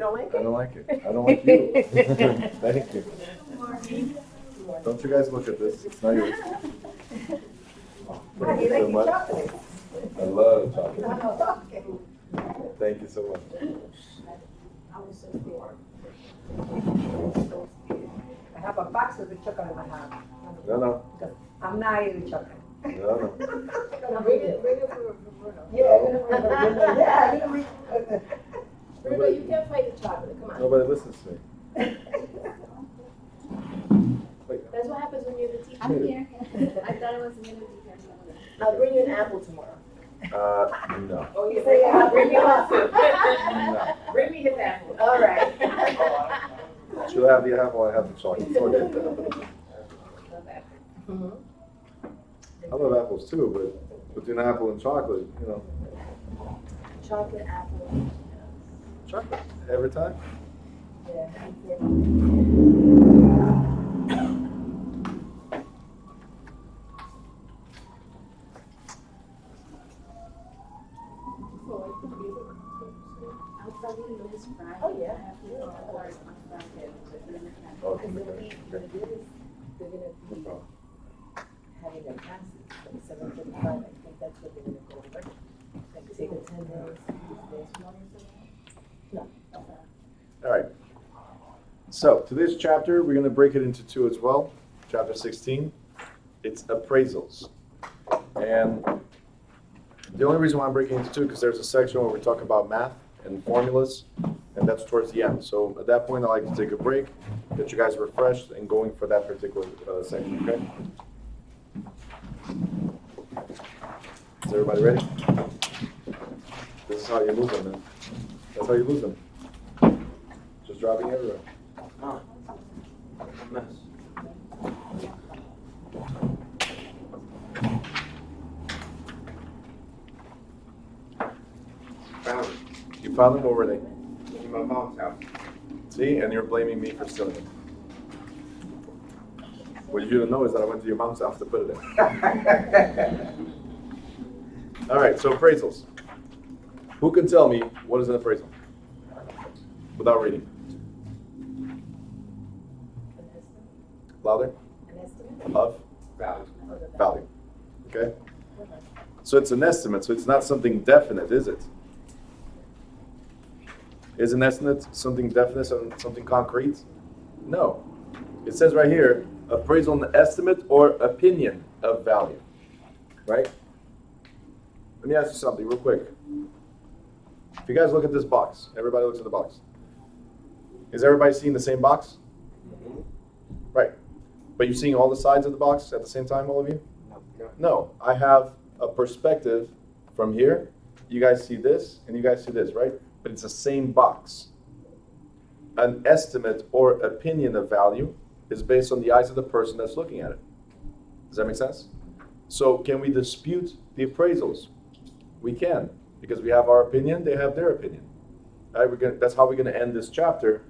don't like I it? don't like it. I don't like you. Thank you. Don't you guys look at this. It's not yours. How do you like your chocolate? I love chocolate. Okay. Thank you so much. I have a box of the chocolate in my house. No. I'm not eating chocolate. No. Bring it for Bruno. Yeah, Bruno, you can't fight the chocolate. Come on. Nobody listens to me. Wait. That's what happens when you're the teacher. I'm here. I thought it was going to be here. I'll bring you an apple tomorrow. No. Oh, you say I'll bring you one too. No. Bring me his apple. All right. She'll have the apple, I have the chocolate. It's okay. Mm-hmm. I love apples too, but between apple and chocolate, you know. Chocolate, apple. Chocolate. Every time? Yeah. I'll probably lose Friday. Oh, yeah. I have to go to work on Friday. Okay. Because they're going to be No problem. having their classes from 7:45. I think that's what they're going to go over. Like take attendance, this morning or something. No. All right. So today's chapter, we're going to break it into two as well. Chapter 16, it's appraisals. And the only reason why I'm breaking into two because there's a section where we talk about math and formulas, and that's towards the end. So at that point, I like to take a break, get you guys refreshed, and going for that particular section. Okay? Is everybody ready? This is how you lose them, man. That's how you lose them. Just dropping everywhere. Oh, mess. Found it. You found them? Where were they? In my mom's house. See, and you're blaming me for stealing them. What you didn't know is that I went to your mom's house to put it in. All right, so appraisals. Who can tell me what is an appraisal? Without reading. Louder? An estimate? Of? Valid. Value. Okay? So it's an estimate, so it's not something definite, is it? Is an estimate something definite, something concrete? No. It says right here, appraisal an estimate or opinion of value. Right? Let me ask you something real quick. If you guys look at this box, everybody looks at the box. Is everybody seeing the same box? Mm-hmm. Right. But you're seeing all the sides of the box at the same time, all of you? No. No. I have a perspective from here. You guys see this, and you guys see this, right? But it's the same box. An estimate or opinion of value is based on the eyes of the person that's looking at it. Does that make sense? So can we dispute the appraisals? We can, because we have our opinion, they have their opinion. All right, that's how we're going to end this chapter,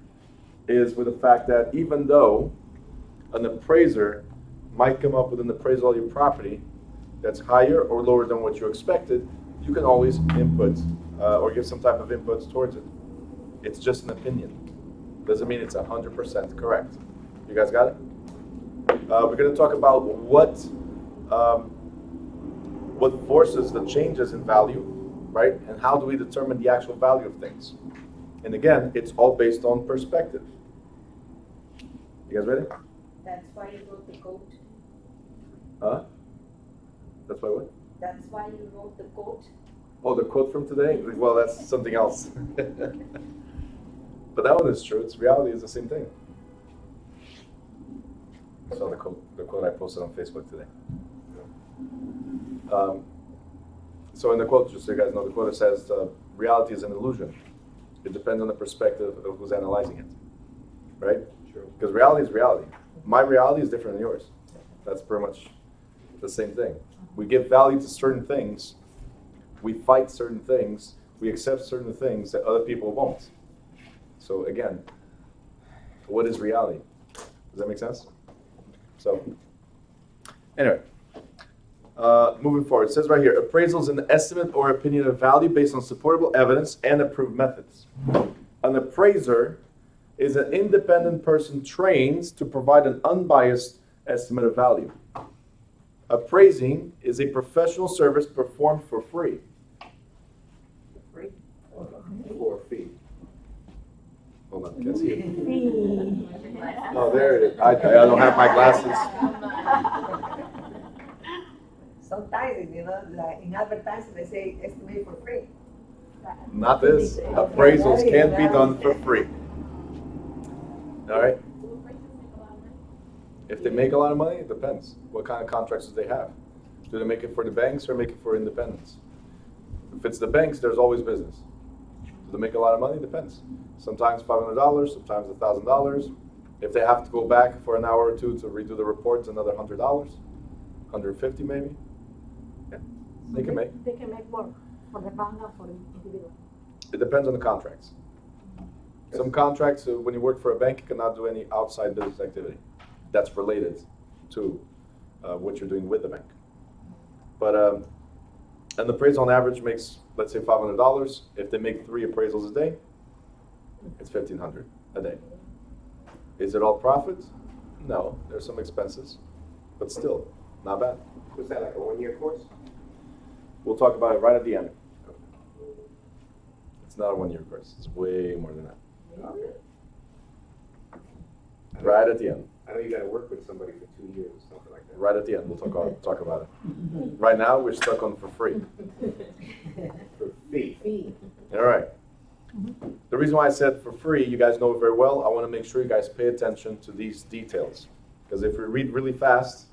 is with the fact that even though an appraiser might come up with an appraisal of your property that's higher or lower than what you expected, you can always input or give some type of inputs towards it. It's just an opinion. Doesn't mean it's 100% correct. You guys got it? We're going to talk about what forces the changes in value, right? And how do we determine the actual value of things? And again, it's all based on perspective. You guys ready? That's why you wrote the code. Huh? That's why what? That's why you wrote the code. Oh, the quote from today? Well, that's something else. But that one is true. It's reality is the same thing. So the quote I posted on Facebook today. So in the quote, just so you guys know, the quote says, reality is an illusion. It depends on the perspective of who's analyzing it. Right? Sure. Because reality is reality. My reality is different than yours. That's pretty much the same thing. We give value to certain things. We fight certain things. We accept certain things that other people won't. So again, what is reality? Does that make sense? So, anyway, moving forward. It says right here, appraisal is an estimate or opinion of value based on supportable evidence and approved methods. An appraiser is an independent person trained to provide an unbiased estimate of value. Appraising is a professional service performed for free. Free? For a fee. Hold on, can't see it. Oh, there it is. I don't have my glasses. Sometimes, like in advertising, they say estimate for free. Not this. Appraisals can't be done for free. All right? If they make a lot of money, it depends. What kind of contracts do they have? Do they make it for the banks or make it for independents? If it's the banks, there's always business. Do they make a lot of money? Depends. Sometimes $500, sometimes $1,000. If they have to go back for an hour or two to redo the reports, another $100, $150 maybe. Yeah, they can make. They can make more for the bank or for the individual. It depends on the contracts. Some contracts, when you work for a bank, you cannot do any outside business activity that's related to what you're doing with the bank. But an appraisal on average makes, let's say, $500. If they make 3 appraisals a day, it's $1,500 a day. Is it all profit? No, there's some expenses, but still, not bad. Was that like a 1-year course? We'll talk about it right at the end. It's not a 1-year course. It's way more than that. Okay. Right at the end. I know you gotta work with somebody for 2 years or something like that. Right at the end, we'll talk about it. Right now, we're stuck on for free. For fee. Fee. All right. The reason why I said for free, you guys know it very well. I want to make sure you guys pay attention to these details. Because if we read really fast,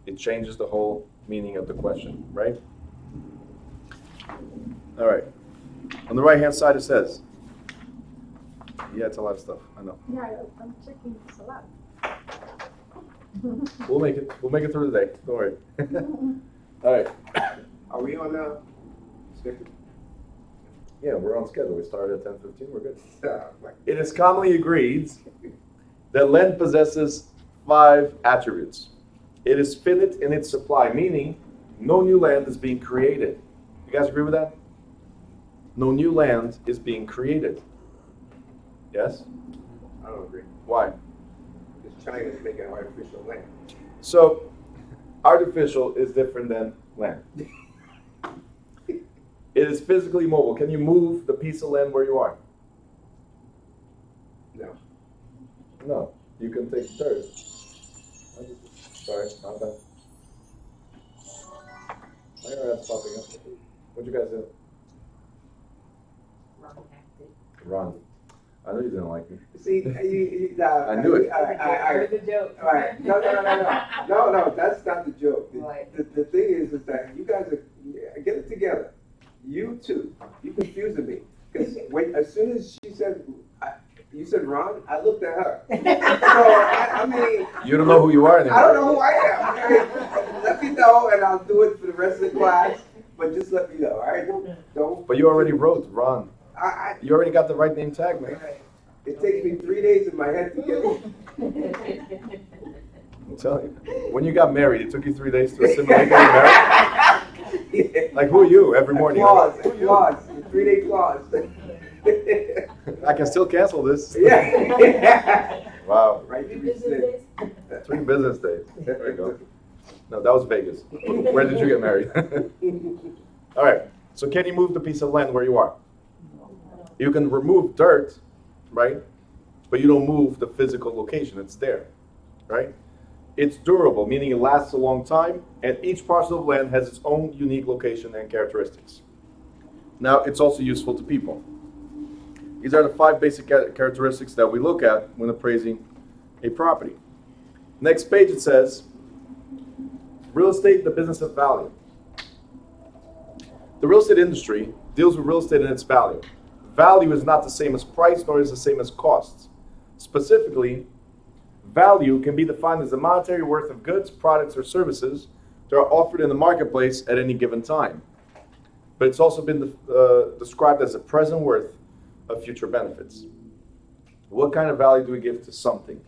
it changes the whole meaning of the question, right? All right. On the right-hand side, it says, yeah, it's a lot of stuff, I know. Yeah, I'm checking this a lot. We'll make it through the day, don't worry. All right. Are we on schedule? Yeah, we're on schedule. We started at 10:15, we're good. Like, It is commonly agreed that land possesses 5 attributes. It is finite in its supply, meaning no new land is being created. You guys agree with that? No new land is being created. Yes? I don't agree. Why? Because China's making artificial land. So, artificial is different than land. It is physically mobile. Can you move the piece of land where you are? No. No. You can take dirt. Sorry, not that. My ass popping up. What'd you guys do? Run. I knew you didn't like me. See, I knew it. All right. The joke. All right. No, that's not the joke. The thing is that you guys are, get it together. You two, you confusing me. Because as soon as she said, you said Ron, I looked at her. So, I mean. You don't know who you are anymore. I don't know who I am. Let me know and I'll do it for the rest of the class. But just let me know, all right? Don't. But you already wrote Ron. I You already got the right name tag, man. it takes me 3 days in my head to get it. I'm telling you. When you got married, it took you 3 days to assimilate getting married? Like, who are you every morning? Clause, Who are you? clause, 3-day clause. I can still cancel this. Yeah. Wow. Right. 3 business days? 3 business days. There you go. No, that was Vegas. Where did you get married? All right. So can you move the piece of land where you are? You can remove dirt, right? But you don't move the physical location. It's there, right? It's durable, meaning it lasts a long time, and each parcel of land has its own unique location and characteristics. Now, it's also useful to people. These are the 5 basic characteristics that we look at when appraising a property. Next page it says, real estate, the business of value. The real estate industry deals with real estate and its value. Value is not the same as price, nor is the same as cost. Specifically, value can be defined as the monetary worth of goods, products, or services that are offered in the marketplace at any given time. But it's also been described as the present worth of future benefits. What kind of value do we give to something?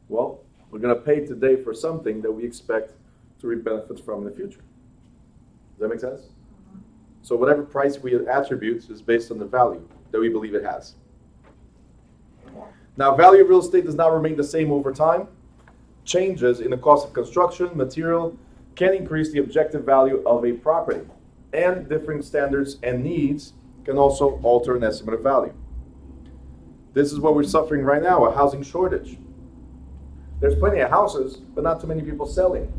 Well, we're going to pay today for something that we expect to reap benefits from in the future. Does that make sense? So whatever price we attribute is based on the value that we believe it has. Now, value of real estate does not remain the same over time. Changes in the cost of construction, material, can increase the objective value of a property. And differing standards and needs can also alter an estimate of value. This is what we're suffering right now, a housing shortage. There's plenty of houses, but not too many people selling.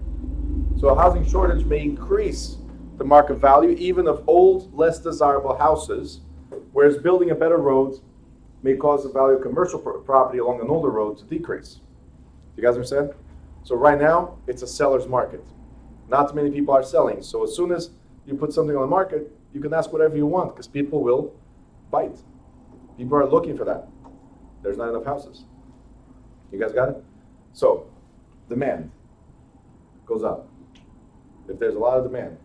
So a housing shortage may increase the market value even of old, less desirable houses, whereas building a better road may cause the value of commercial property along an older road to decrease. You guys understand? So right now, it's a seller's market. Not too many people are selling. So as soon as you put something on the market, you can ask whatever you want because people will bite. People are looking for that. There's not enough houses. You guys got it? So, demand goes up. If there's a lot of demand,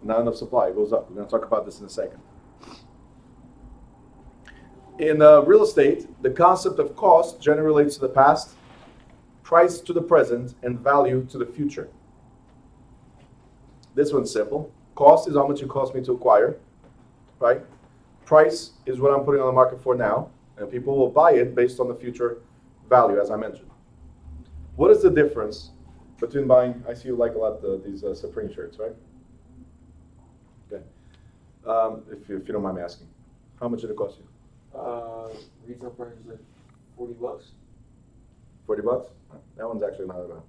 not enough supply, it goes up. We're going to talk about this in a second. In real estate, the concept of cost generally relates to the past, price to the present, and value to the future. This one's simple. Cost is how much it costs me to acquire, right? Price is what I'm putting on the market for now, and people will buy it based on the future value, as I mentioned. What is the difference between buying, I see you like a lot these Supreme shirts, right? Okay. If you don't mind me asking, how much did it cost you? Retail price is like $40. 40 bucks? That one's actually not bad.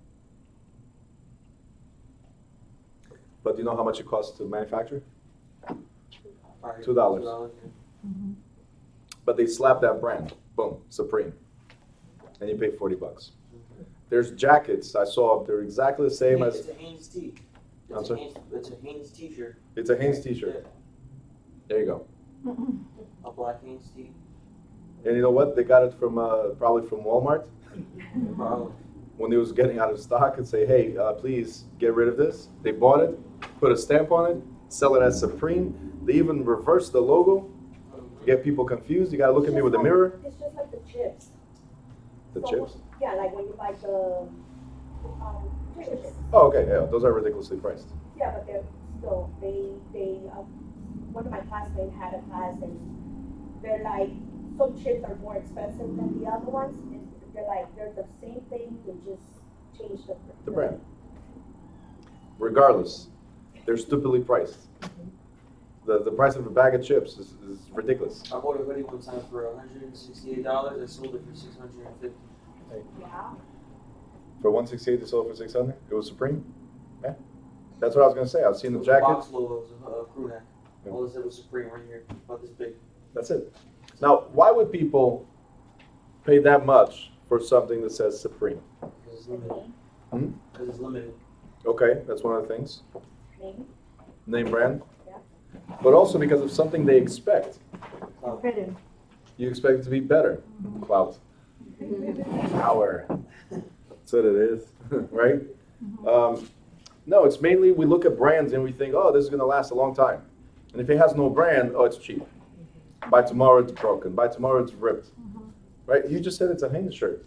But do you know how much it costs to manufacture? $2. Yeah. But they slap that brand, boom, Supreme, and you pay 40 bucks. There's jackets I saw, they're exactly the same as... It's a Hanes tee. I'm sorry? It's a Hanes t-shirt. It's a Hanes t-shirt. Yeah. There you go. A black Hanes tee. And you know what? They got it from probably from Walmart. Probably. When it was getting out of stock and say, hey, please get rid of this. They bought it, put a stamp on it, sell it as Supreme. They even reversed the logo to get people confused. You gotta look at me with a mirror. It's just like the chips. The So, chips? Yeah, like when you buy the chips. Oh, okay, yeah, those are ridiculously priced. Yeah, but they're still, one of my classmates had a class and they're like, some chips are more expensive than the other ones. And they're like, they're the same thing, they just change The brand. Regardless, they're stupidly priced. The price of a bag of chips is ridiculous. I bought a hoodie one time for $168. I sold it for $650. Yeah. For $168, they sold it for $600. It was Supreme. Yeah, that's what I was gonna say. I've seen the It was a jacket. box logo, it was a crew neck. Yeah. All it said was Supreme right here, about this big. That's it. Now, why would people pay that much for something that says Supreme? Because it's limited. Hmm? Because it's limited. Okay, that's one of the things. Maybe. Name brand. Yeah. But also because of something they expect. Better. You expect it to be better. Clout. Power. That's what it is, right? No, it's mainly we look at brands and we think, oh, this is going to last a long time. And if it has no brand, oh, it's cheap. By tomorrow, it's broken. By tomorrow, it's ripped. Right? You just said it's a Hanes shirt.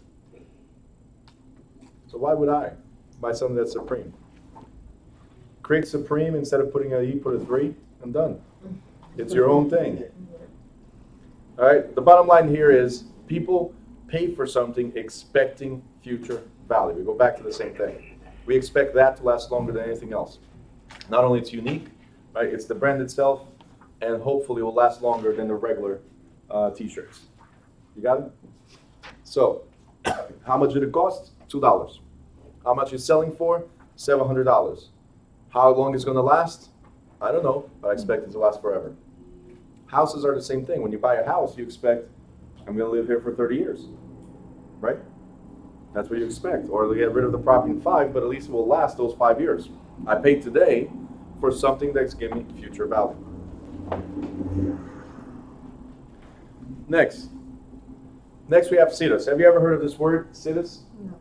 So why would I buy something that's Supreme? Create Supreme instead of putting a E, put a 3, and done. It's your own thing. All right? The bottom line here is people pay for something expecting future value. We go back to the same thing. We expect that to last longer than anything else. Not only it's unique, right? It's the brand itself, and hopefully it will last longer than the regular t-shirts. You got it? So, how much did it cost? $2. How much is selling for? $700. How long is it going to last? I don't know, but I expect it to last forever. Houses are the same thing. When you buy a house, you expect, I'm going to live here for 30 years, right? That's what you expect. Or they get rid of the property in 5, but at least it will last those 5 years. I paid today for something that's giving me future value. Next we have situs. Have you ever heard of this word, situs? No.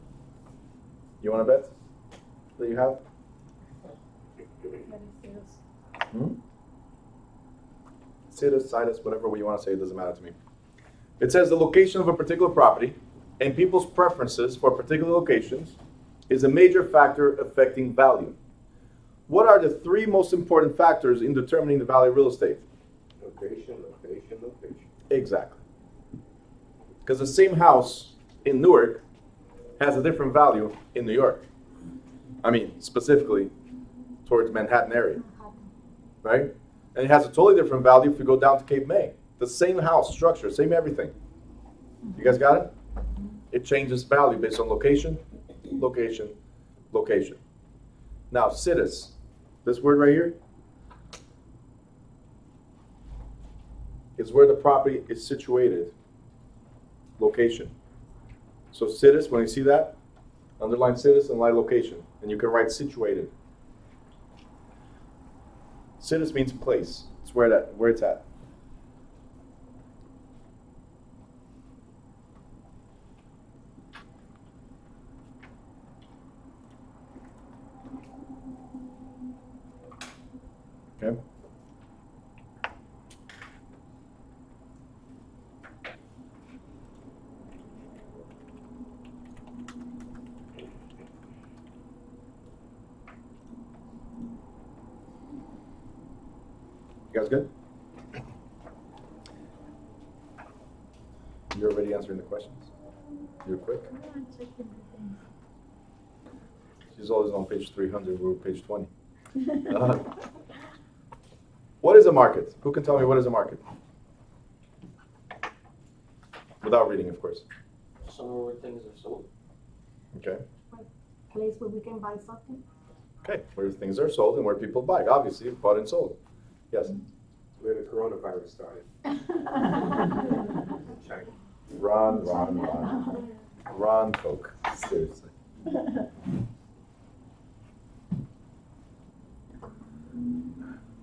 You want to bet that you have? Situs, situs, whatever way you want to say, it doesn't matter to me. It says the location of a particular property and people's preferences for particular locations is a major factor affecting value. What are the 3 most important factors in determining the value of real estate? Location, location, location. Exactly. Because the same house in Newark has a different value in New York. I mean, specifically towards Manhattan area, right? And it has a totally different value if you go down to Cape May. The same house structure, same everything. You guys got it? It changes value based on location, location, location. Now, situs, this word right here, is where the property is situated, location. So situs, when you see that, underline situs and line location, and you can write situated. Situs means place. It's where it's at. Okay. You guys good? You're already answering the questions? You're quick? She's always on page 300, we're page 20. What is a market? Who can tell me what is a market? Without reading, of course. Somewhere where things are sold. Okay. Place where we can buy something. Okay, where things are sold and where people buy. Obviously, bought and sold. Yes? Where the coronavirus started. China. Ron, folk. Seriously.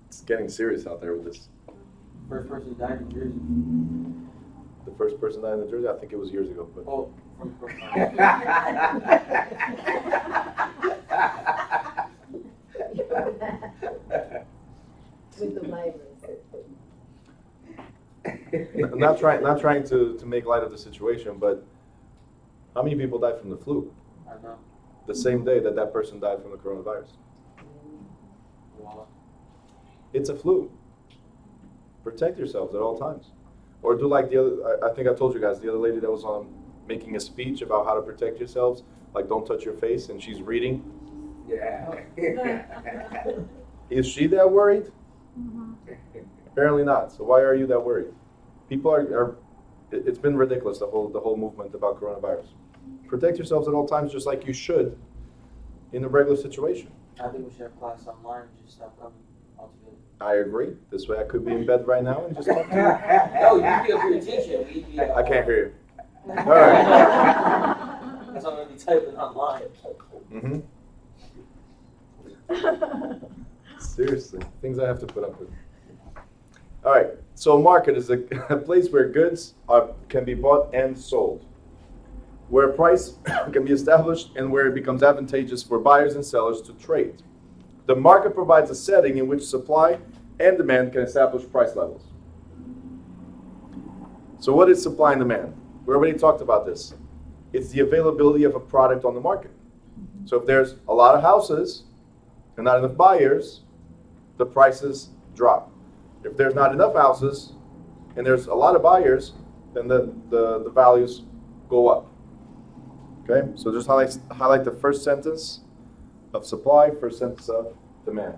It's getting serious out there with this. First person died in Jersey. The first person died in New Jersey, I think it was years ago. But Oh, from With the virus. not trying to make light of the situation, but how many people died from the flu I know. the same day that person died from the coronavirus? Wow. It's a flu. Protect yourselves at all times. Or do like the other, I think I told you guys, the other lady that was on making a speech about how to protect yourselves, like don't touch your face, and she's reading. Yeah. Is she that worried? Apparently not. So why are you that worried? People are it's been ridiculous, the whole movement about coronavirus. Protect yourselves at all times just like you should in a regular situation. I think we should have class online and just stop coming altogether. I agree. This way I could be in bed right now and just talk to you. No, you can be a free teacher. I can't hear you. All right. That's what I'm going to be typing online. Seriously, things I have to put up with. All right, so a market is a place where goods can be bought and sold, where a price can be established and where it becomes advantageous for buyers and sellers to trade. The market provides a setting in which supply and demand can establish price levels. So what is supply and demand? We already talked about this. It's the availability of a product on the market. So if there's a lot of houses and not enough buyers, the prices drop. If there's not enough houses and there's a lot of buyers, then the values go up. Okay, so just highlight the first sentence of supply, first sentence of demand.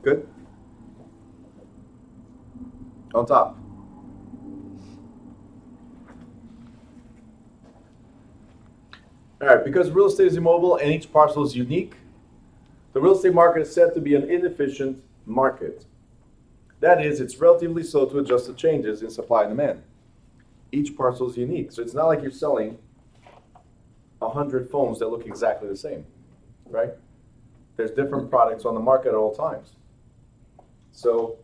Good? On top. All right, because real estate is immobile and each parcel is unique, the real estate market is said to be an inefficient market. That is, it's relatively slow to adjust to changes in supply and demand. Each parcel is unique, so it's not like you're selling 100 phones that look exactly the same, right? There's different products on the market at all times. So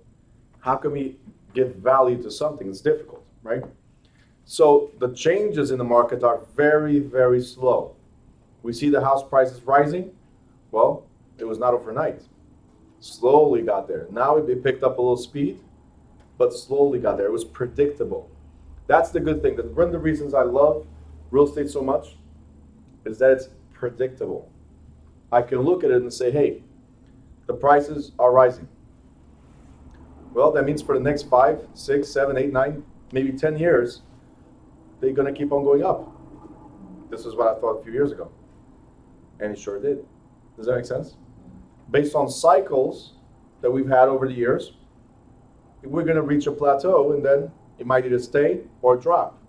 how can we give value to something? It's difficult, right? So the changes in the market are very, very slow. We see the house prices rising. Well, it was not overnight. Slowly got there. Now it picked up a little speed, but slowly got there. It was predictable. That's the good thing. One of the reasons I love real estate so much is that it's predictable. I can look at it and say, hey, the prices are rising. Well, that means for the next 5, 6, 7, 8, 9, maybe 10 years, they're going to keep on going up. This is what I thought a few years ago. And it sure did. Does that make sense? Based on cycles that we've had over the years, we're going to reach a plateau, and then it might either stay or drop,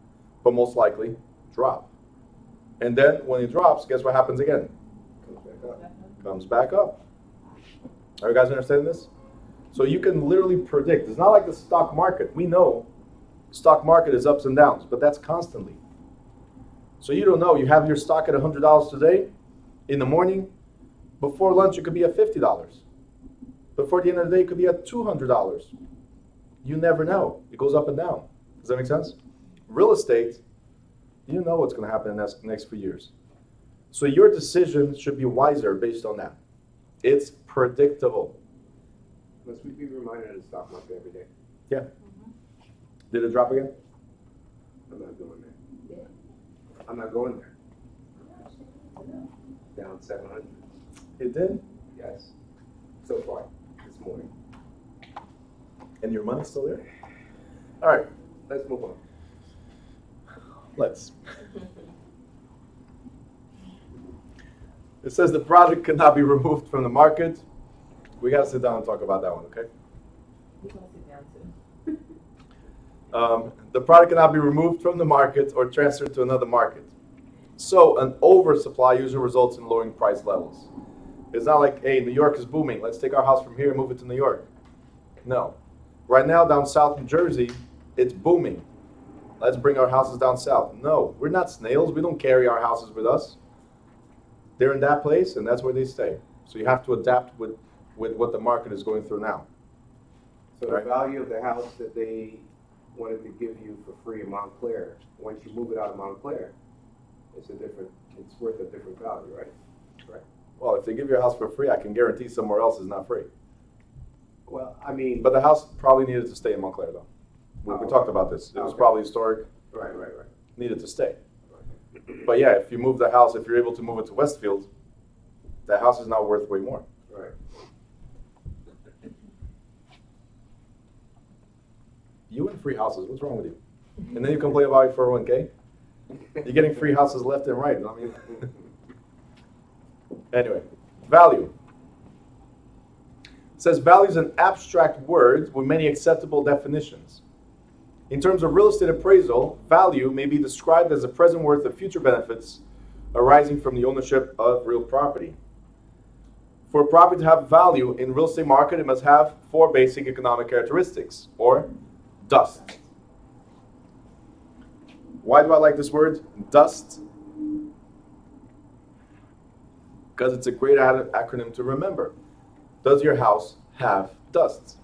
but most likely drop. And then when it drops, guess what happens again? Comes back up. Are you guys understanding this? So you can literally predict. It's not like the stock market. We know stock market is ups and downs, but that's constantly. So you don't know. You have your stock at $100 today. In the morning, before lunch, it could be at $50. Before the end of the day, it could be at $200. You never know. It goes up and down. Does that make sense? Real estate, you know what's going to happen in the next few years. So your decision should be wiser based on that. It's predictable. Must we be reminded of the stock market every day? Yeah. Did it drop again? I'm not going there. I'm not going there. Down 700. It did? Yes. So far, this morning. And your money's still there? All right. Let's move on. Let's. It says the product cannot be removed from the market. We got to sit down and talk about that one, okay? We can sit down too. The product cannot be removed from the market or transferred to another market. So an oversupply usually results in lowering price levels. It's not like, hey, New York is booming. Let's take our house from here and move it to New York. No. Right now, down south New Jersey, it's booming. Let's bring our houses down south. No, we're not snails. We don't carry our houses with us. They're in that place, and that's where they stay. So you have to adapt with what the market is going through now. So Right. the value of the house that they wanted to give you for free in Montclair, once you move it out of Montclair, it's worth a different value, right? Right. Well, if they give you a house for free, I can guarantee somewhere else is not free. Well, I mean, But the house probably needed to stay in Montclair, though. We talked about this. It was Okay. probably historic, right. needed to stay. But yeah, if you move the house, if you're able to move it to Westfield, the house is now worth way more. Right. You and free houses, what's wrong with you? And then you complain about your 401k? You're getting free houses left and right. I mean, anyway, value. It says value is an abstract word with many acceptable definitions. In terms of real estate appraisal, value may be described as the present worth of future benefits arising from the ownership of real property. For a property to have value in real estate market, it must have 4 basic economic characteristics, or dust. Why do I like this word, dust? Because it's a great acronym to remember. Does your house have dust?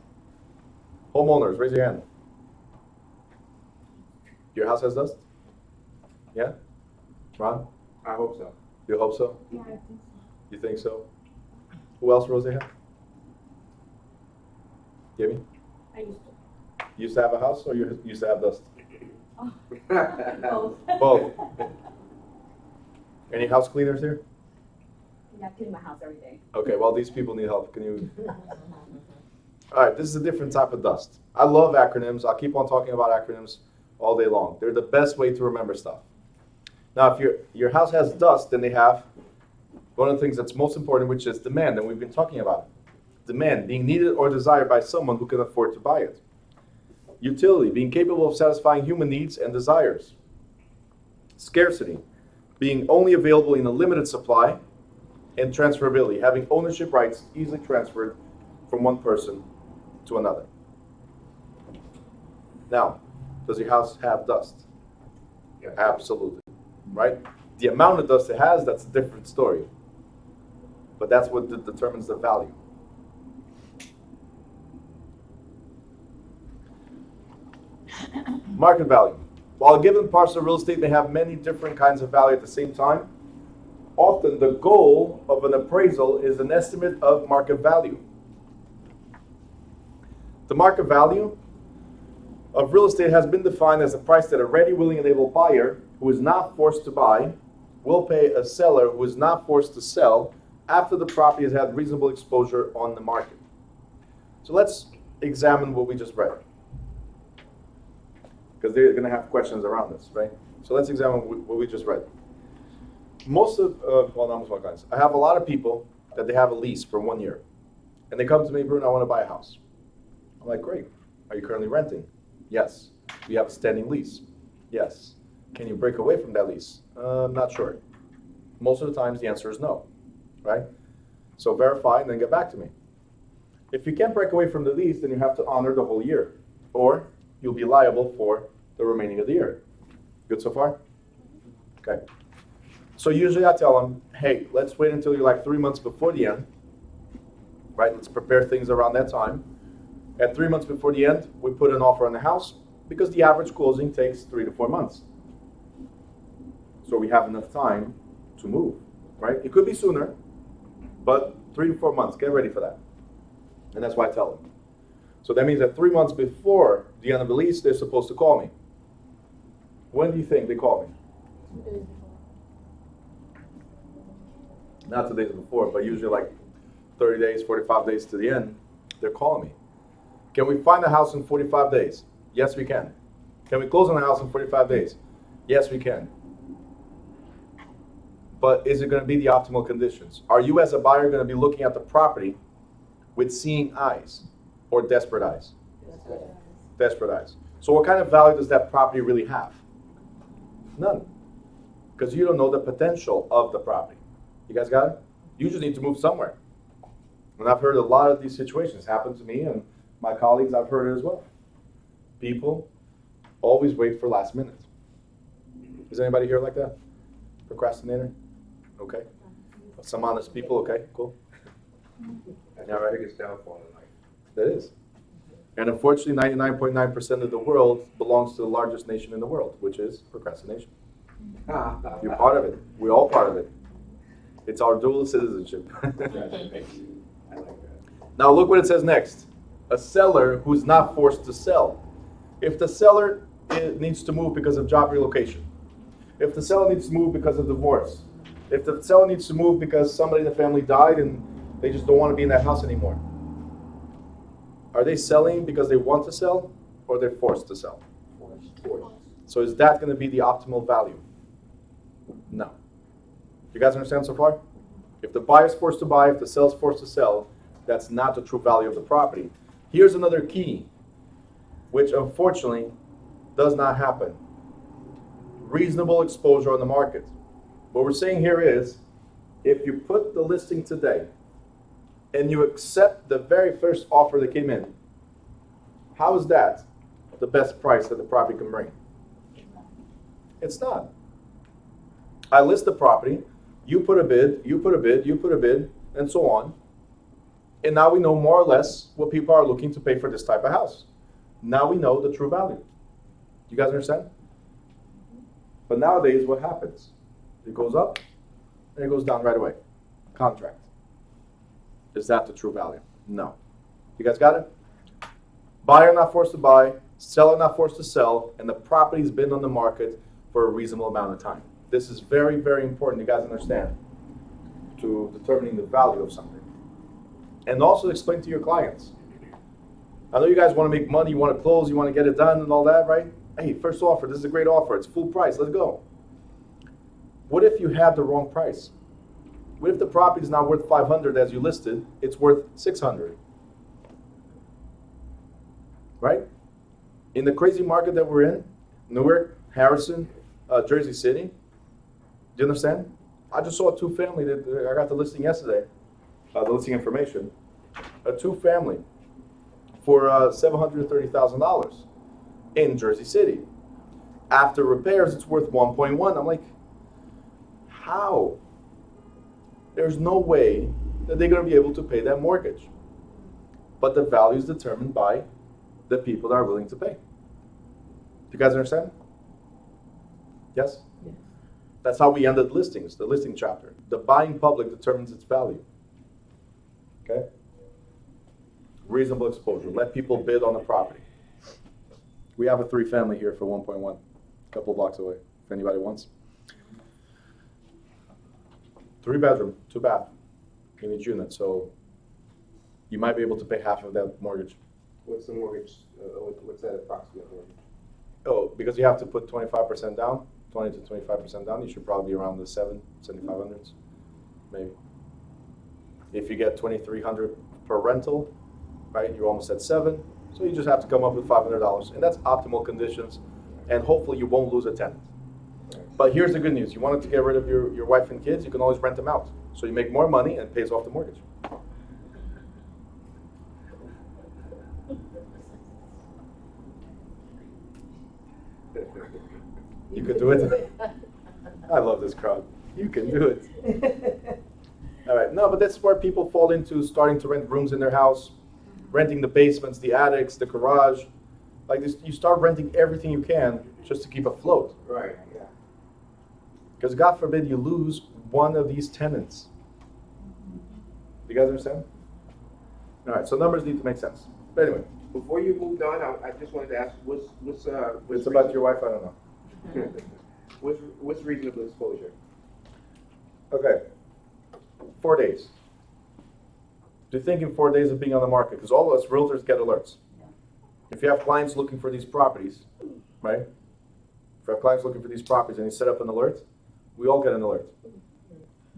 Homeowners, raise your hand. Your house has dust? Yeah? Ron? I hope so. You hope so? Yeah, I think so. You think so? Who else, Rosie? Jimmy? I used to. You used to have a house, or you used to have dust? Both. Both. Any house cleaners here? I clean my house every day. Okay, well, these people need help. Can you? All right, this is a different type of dust. I love acronyms. I'll keep on talking about acronyms all day long. They're the best way to remember stuff. Now, if your house has dust, then they have one of the things that's most important, which is demand, and we've been talking about it. Demand, being needed or desired by someone who can afford to buy it. Utility, being capable of satisfying human needs and desires. Scarcity, being only available in a limited supply. And transferability, having ownership rights easily transferred from one person to another. Now, does your house have dust? Yeah. Absolutely, right? The amount of dust it has, that's a different story. But that's what determines the value. Market value. While a given parcel of real estate may have many different kinds of value at the same time, often the goal of an appraisal is an estimate of market value. The market value of real estate has been defined as a price that a ready, willing, and able buyer who is not forced to buy will pay a seller who is not forced to sell after the property has had reasonable exposure on the market. So let's examine what we just read, because they're going to have questions around this, right? So let's examine what we just read. I have a lot of people that they have a lease for 1 year, and they come to me, Bruno, I want to buy a house. I'm like, great. Are you currently renting? Yes. Do you have a standing lease? Yes. Can you break away from that lease? I'm not sure. Most of the times the answer is no, right? So verify and then get back to me. If you can't break away from the lease, then you have to honor the whole year, or you'll be liable for the remaining of the year. Good so far? Okay. So usually I tell them, hey, let's wait until you're like 3 months before the end, right? Let's prepare things around that time. At 3 months before the end, we put an offer on the house because the average closing takes 3 to 4 months. So we have enough time to move, right? It could be sooner, but 3 to 4 months, get ready for that. And that's why I tell them. So that means that 3 months before the end of the lease, they're supposed to call me. When do you think they call me? Not 2 days before, but usually like 30 days, 45 days to the end, they're calling me. Can we find a house in 45 days? Yes, we can. Can we close on the house in 45 days? Yes, we can. But is it going to be the optimal conditions? Are you as a buyer going to be looking at the property with seeing eyes or desperate eyes? Desperate eyes. So what kind of value does that property really have? None. Because you don't know the potential of the property. You guys got it? You just need to move somewhere. And I've heard a lot of these situations happen to me and my colleagues, I've heard it as well. People always wait for last minute. Is anybody here like that? Procrastinator? Okay. Some honest people? Okay, cool. That's our biggest downfall in life. That is. And unfortunately, 99.9% of the world belongs to the largest nation in the world, which is procrastination. You're part of it. We're all part of it. It's our dual citizenship. I like that. Now look what it says next. A seller who's not forced to sell. If the seller needs to move because of job relocation, if the seller needs to move because of divorce, if the seller needs to move because somebody in the family died and they just don't want to be in that house anymore, are they selling because they want to sell or they're forced to sell? Forced. So is that going to be the optimal value? No. You guys understand so far? If the buyer's forced to buy, if the seller's forced to sell, that's not the true value of the property. Here's another key, which unfortunately does not happen. Reasonable exposure on the market. What we're saying here is, if you put the listing today and you accept the very first offer that came in, how is that the best price that the property can bring? It's not. I list the property, you put a bid, you put a bid, you put a bid, and so on. And now we know more or less what people are looking to pay for this type of house. Now we know the true value. You guys understand? But nowadays, what happens? It goes up, and it goes down right away. Contract. Is that the true value? No. You guys got it? Buyer not forced to buy, seller not forced to sell, and the property's been on the market for a reasonable amount of time. This is very, very important, you guys understand, to determining the value of something. And also explain to your clients. I know you guys want to make money, you want to close, you want to get it done and all that, right? Hey, first offer, this is a great offer, it's full price, let's go. What if you had the wrong price? What if the property is not worth 500 as you listed, it's worth 600? Right? In the crazy market that we're in, Newark, Harrison, Jersey City, do you understand? I just saw a two-family that I got the listing yesterday, the listing information. A two-family for $730,000 in Jersey City. After repairs, it's worth 1.1. I'm like, how? There's no way that they're going to be able to pay that mortgage. But the value is determined by the people that are willing to pay. Do you guys understand? Yes? Yes. That's how we ended listings, the listing chapter. The buying public determines its value. Okay? Reasonable exposure. Let people bid on the property. We have a 3-family here for 1.1, a couple blocks away, if anybody wants. 3-bedroom, 2-bath in each unit, so you might be able to pay half of that mortgage. What's the mortgage, what's that approximate mortgage? Oh, because you have to put 25% down, 20 to 25% down, you should probably be around the 7,500s, maybe. If you get 2,300 per rental, right, you're almost at 7, so you just have to come up with $500, and that's optimal conditions, and hopefully you won't lose a tenant. But here's the good news, you wanted to get rid of your wife and kids, you can always rent them out. So you make more money and it pays off the mortgage. You could do it. I love this crowd. You can do it. All right, no, but that's where people fall into starting to rent rooms in their house, renting the basements, the attics, the garage. Like this, you start renting everything you can just to keep afloat. Right, yeah. Because God forbid you lose one of these tenants. You guys understand? All right, so numbers need to make sense. But anyway, Before you moved on, I just wanted to ask, what's it's about your wife, I don't know. what's reasonable exposure? Okay, 4 days. Do you think in 4 days of being on the market? Because all of us realtors get alerts. If you have clients looking for these properties, right? If you have clients looking for these properties and you set up an alert, we all get an alert.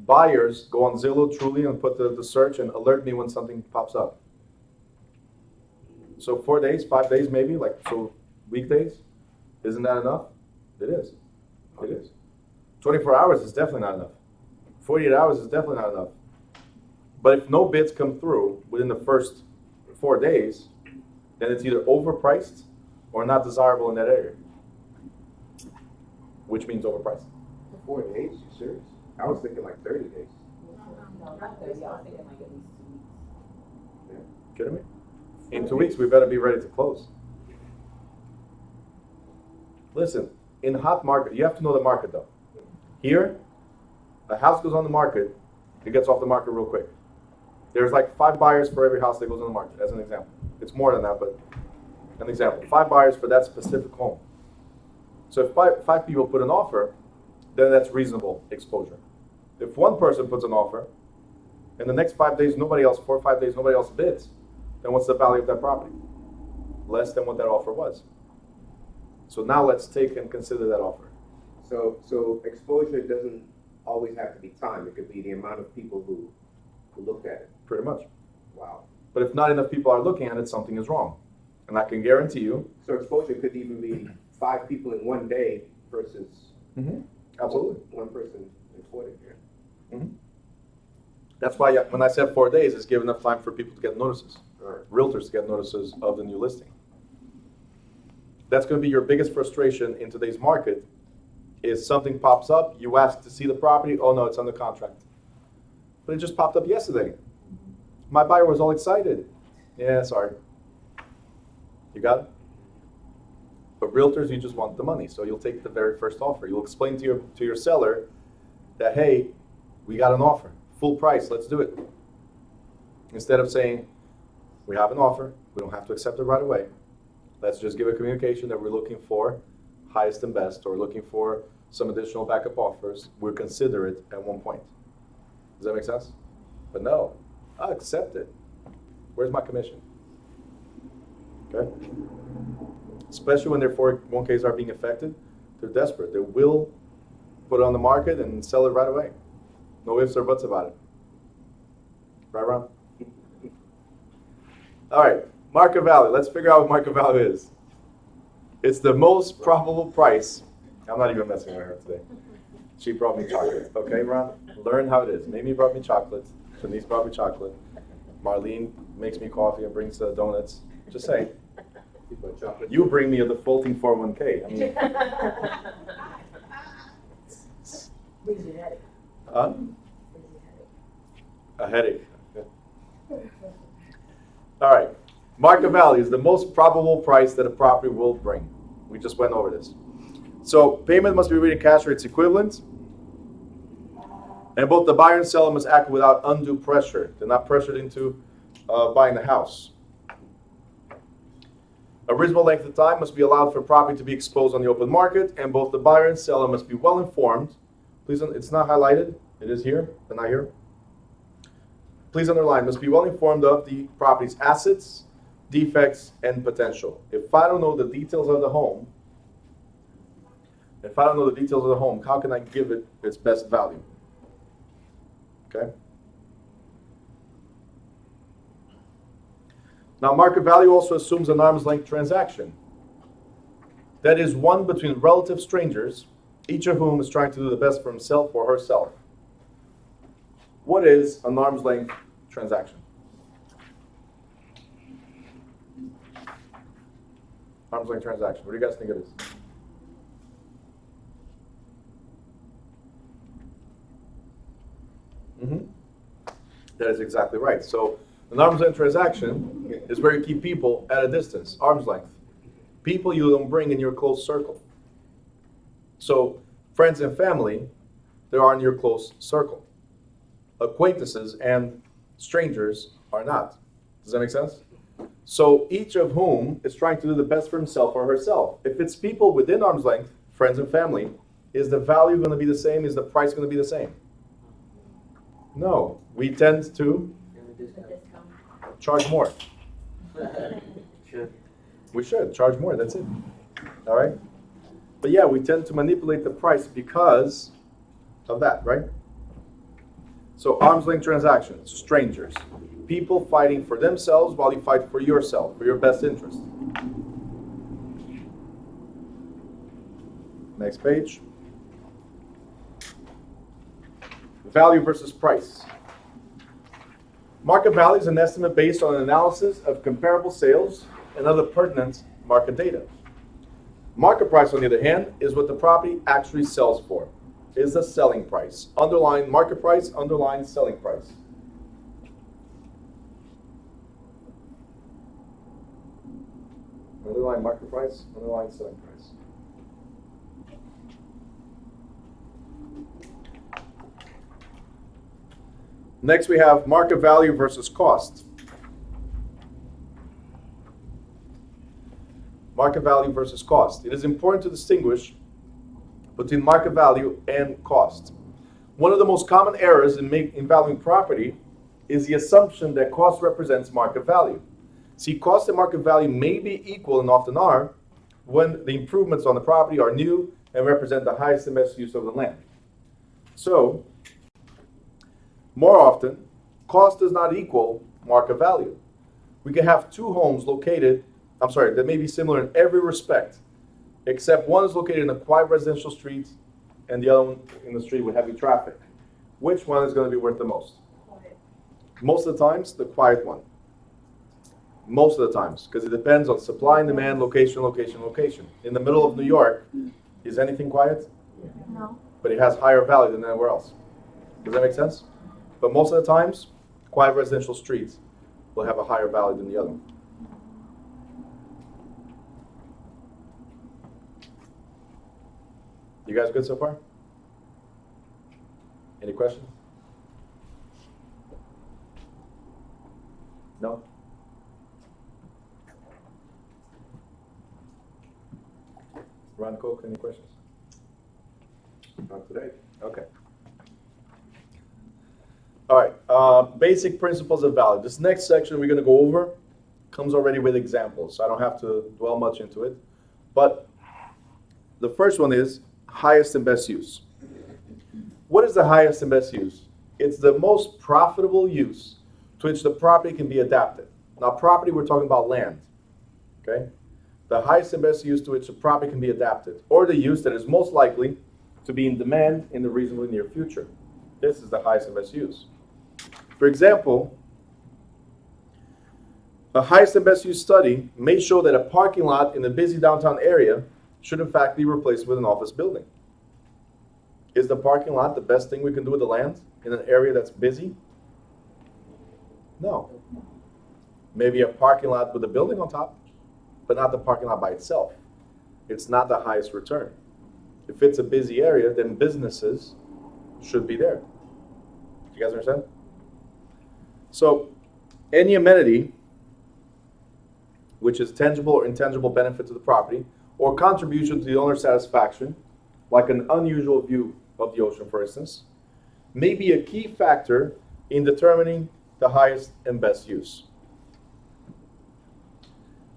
Buyers go on Zillow, Truly, and put the search and alert me when something pops up. So 4 days, 5 days maybe, like, so weekdays, isn't that enough? It is. It is. 24 hours is definitely not enough. 48 hours is definitely not enough. But if no bids come through within the first 4 days, then it's either overpriced or not desirable in that area, which means overpriced. 4 days, you serious? I was thinking like 30 days. No, not 30, I was thinking like at least 2 weeks. Kidding me? In 2 weeks, we better be ready to close. Listen, in hot market, you have to know the market though. Here, a house goes on the market, it gets off the market real quick. There's like 5 buyers for every house that goes on the market, as an example. It's more than that, but an example. 5 buyers for that specific home. So if five people put an offer, then that's reasonable exposure. If one person puts an offer, and the next 5 days, 4 or 5 days, nobody else bids, then what's the value of that property? Less than what that offer was. So now let's take and consider that offer. So exposure doesn't always have to be time. It could be the amount of people who looked at it. Pretty much. Wow. But if not enough people are looking at it, something is wrong. And I can guarantee you. So exposure could even be 5 people in 1 day versus Absolutely. one person in 4 days. That's why when I said 4 days, it's give enough time for people to get notices. Right. Realtors to get notices of the new listing. That's going to be your biggest frustration in today's market, is something pops up, you ask to see the property, oh no, it's under contract. But it just popped up yesterday. My buyer was all excited. Yeah, sorry. You got it? But realtors, you just want the money, so you'll take the very first offer. You'll explain to your seller that, hey, we got an offer, full price, let's do it. Instead of saying, we have an offer, we don't have to accept it right away. Let's just give a communication that we're looking for highest and best, or looking for some additional backup offers. We'll consider it at one point. Does that make sense? But no, I'll accept it. Where's my commission? Okay? Especially when their 401ks are being affected, they're desperate. They will put it on the market and sell it right away. No ifs or buts about it. Right, Ron? All right, market value. Let's figure out what market value is. It's the most probable price. I'm not even messing with her today. She brought me chocolate. Okay, Ron? Learn how it is. Mimi brought me chocolate. Shanice brought me chocolate. Marlene makes me coffee and brings donuts. Just saying. You bring me a defaulting 401k. I mean, Brings you a headache. huh? Brings you a headache. A headache. Okay. All right. Market value is the most probable price that a property will bring. We just went over this. So payment must be made in cash or its equivalent. And both the buyer and seller must act without undue pressure. They're not pressured into buying the house. A reasonable length of time must be allowed for property to be exposed on the open market, and both the buyer and seller must be well informed. Please, it's not highlighted. It is here, but not here. Please underline, must be well informed of the property's assets, defects, and potential. If I don't know the details of the home, how can I give it its best value? Okay? Now, market value also assumes an arm's length transaction. That is one between relative strangers, each of whom is trying to do the best for himself or herself. What is an arm's length transaction? Arm's length transaction. What do you guys think it is? That is exactly right. So an arm's length transaction is where you keep people at a distance, arm's length. People you don't bring in your close circle. So friends and family, they are in your close circle. Acquaintances and strangers are not. Does that make sense? So each of whom is trying to do the best for himself or herself. If it's people within arm's length, friends and family, is the value going to be the same? Is the price going to be the same? No. We tend to charge more. We should charge more, that's it. All right? But yeah, we tend to manipulate the price because of that, right? So arm's length transactions, strangers, people fighting for themselves while you fight for yourself, for your best interest. Next page. Value versus price. Market value is an estimate based on an analysis of comparable sales and other pertinent market data. Market price, on the other hand, is what the property actually sells for. Is the selling price. Underline market price, underline selling price. Underline market price, underline selling price. Next we have market value versus cost. Market value versus cost. It is important to distinguish between market value and cost. One of the most common errors in valuing property is the assumption that cost represents market value. See, cost and market value may be equal and often are when the improvements on the property are new and represent the highest and best use of the land. So, more often, cost does not equal market value. We can have two homes that may be similar in every respect, except one is located in a quiet residential street and the other one in the street with heavy traffic. Which one is going to be worth the most? Quiet. Most of the times, the quiet one. Most of the times, because it depends on supply and demand, location. In the middle of New York, is anything quiet? No. But it has higher value than anywhere else. Does that make sense? But most of the times, quiet residential streets will have a higher value than the other one. You guys good so far? Any questions? No? Ron Coke, any questions? Not today. Okay. All right, basic principles of value. This next section we're going to go over comes already with examples, so I don't have to dwell much into it. But the first one is highest and best use. What is the highest and best use? It's the most profitable use to which the property can be adapted. Now, property, we're talking about land, okay? The highest and best use to which the property can be adapted, or the use that is most likely to be in demand in the reasonably near future. This is the highest and best use. For example, a highest and best use study may show that a parking lot in a busy downtown area should in fact be replaced with an office building. Is the parking lot the best thing we can do with the land in an area that's busy? No. Maybe a parking lot with a building on top, but not the parking lot by itself. It's not the highest return. If it's a busy area, then businesses should be there. You guys understand? So, any amenity which is tangible or intangible benefit to the property, or contribution to the owner's satisfaction, like an unusual view of the ocean, for instance, may be a key factor in determining the highest and best use.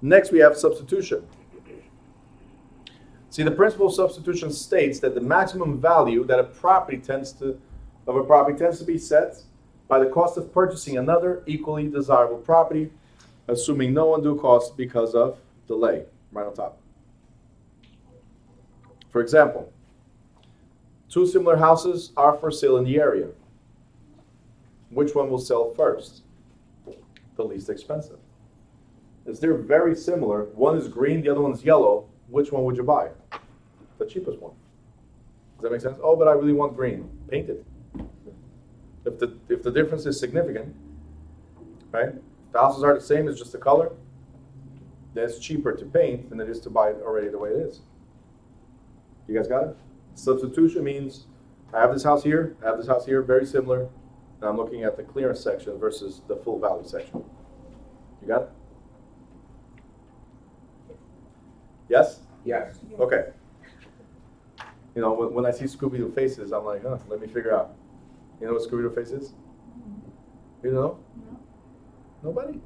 Next, we have substitution. See, the principle of substitution states that the maximum value that a property tends to be set by the cost of purchasing another equally desirable property, assuming no undue cost because of delay, right on top. For example, two similar houses are for sale in the area. Which one will sell first? The least expensive. As they're very similar, one is green, the other one's yellow, which one would you buy? The cheapest one. Does that make sense? Oh, but I really want green. Paint it. If the difference is significant, right? The houses are the same, it's just the color, then it's cheaper to paint than it is to buy it already the way it is. You guys got it? Substitution means I have this house here, I have this house here, very similar, and I'm looking at the clearance section versus the full value section. You got it? Yes? Yes. Okay. You know, when I see Scooby-Doo faces, I'm like, let me figure out. You know what Scooby-Doo face is? You know? No. Nobody?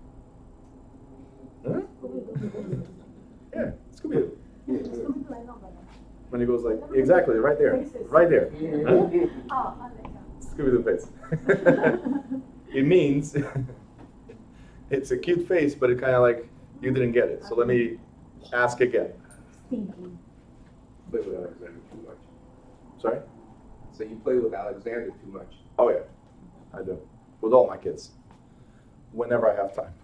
Huh? Yeah, Scooby-Doo. When he goes like, exactly, right there. Right there. Oh, I like that. Scooby-Doo face. It means, it's a cute face, but it kind of like, you didn't get it. So let me ask again. Stinky. Play with Alexander too much. Sorry? So you play with Alexander too much. Oh yeah, I do. With all my kids. Whenever I have time.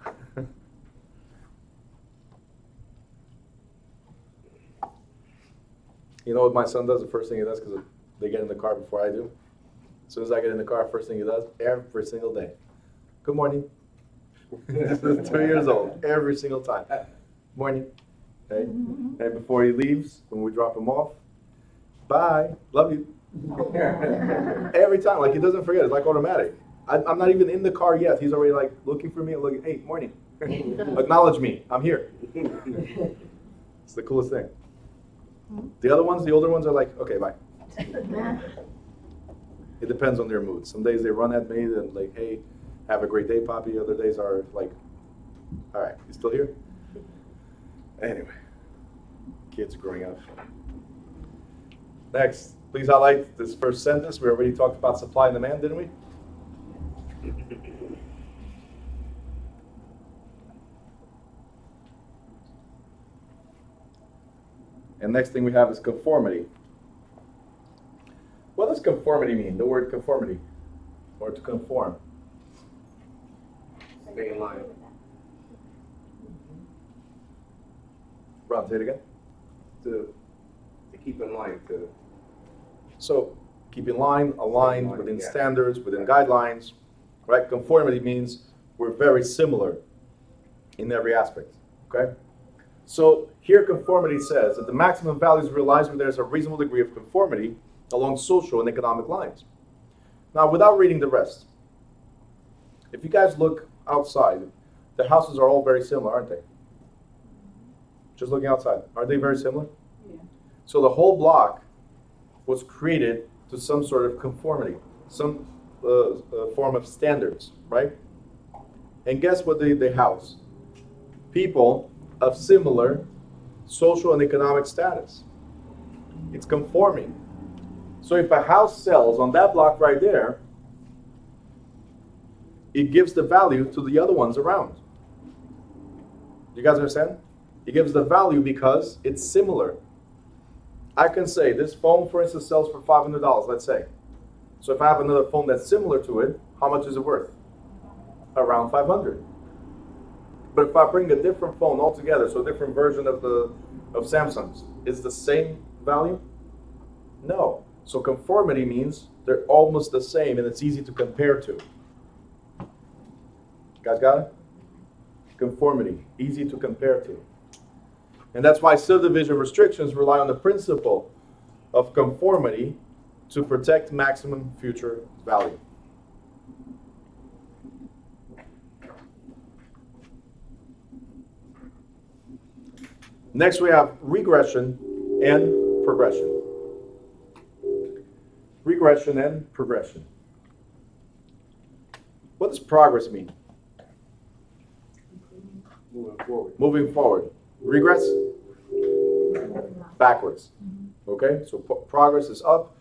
You know what my son does? The first thing he does, because they get in the car before I do. As soon as I get in the car, first thing he does, every single day. Good morning. 2 years old, every single time. Morning. Okay? And before he leaves, when we drop him off, bye, love you. Every time, like he doesn't forget. It's like automatic. I'm not even in the car yet. He's already like looking for me. Looking, hey, morning. Acknowledge me. I'm here. It's the coolest thing. The other ones, the older ones, are like, okay, bye. It depends on their mood. Some days they run at me and like, hey, have a great day, Poppy. Other days are like, all right, you still here? Anyway, kids growing up. Next, please highlight this first sentence. We already talked about supply and demand, didn't we? And next thing we have is conformity. What does conformity mean? The word conformity, or to conform. Stay in line. Ron, say it again. To keep in line, to So keep in line, aligned within yeah. standards, within guidelines, right? Conformity means we're very similar in every aspect, okay? So here conformity says that the maximum value is realized when there's a reasonable degree of conformity along social and economic lines. Now, without reading the rest, if you guys look outside, the houses are all very similar, aren't they? Just looking outside, are they very similar? Yeah. So the whole block was created to some sort of conformity, some form of standards, right? And guess what they house? People of similar social and economic status. It's conforming. So if a house sells on that block right there, it gives the value to the other ones around. You guys understand? It gives the value because it's similar. I can say this phone, for instance, sells for $500, let's say. So if I have another phone that's similar to it, how much is it worth? Around $500. But if I bring a different phone altogether, so a different version of Samsung's, is the same value? No. So conformity means they're almost the same and it's easy to compare to. You guys got it? Conformity, easy to compare to. And that's why subdivision restrictions rely on the principle of conformity to protect maximum future value. Next, we have regression and progression. Regression and progression. What does progress mean? Moving forward. Moving forward. Regress? Backwards. Okay, so progress is up,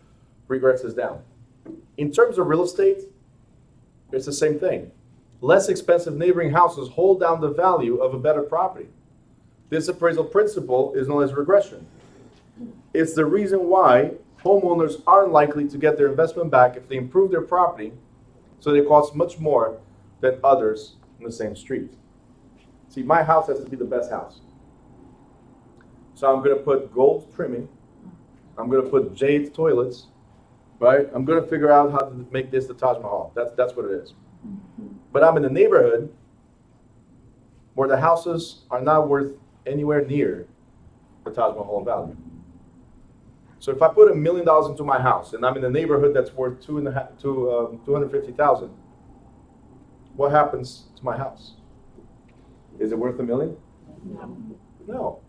regress is down. In terms of real estate, it's the same thing. Less expensive neighboring houses hold down the value of a better property. This appraisal principle is known as regression. It's the reason why homeowners aren't likely to get their investment back if they improve their property, so they cost much more than others in the same street. See, my house has to be the best house. So I'm going to put gold trimming. I'm going to put jade toilets, right? I'm going to figure out how to make this the Taj Mahal. That's what it is. But I'm in a neighborhood where the houses are not worth anywhere near the Taj Mahal value. So if I put $1 million into my house and I'm in a neighborhood that's worth 250,000, what happens to my house? Is it worth $1 million? No.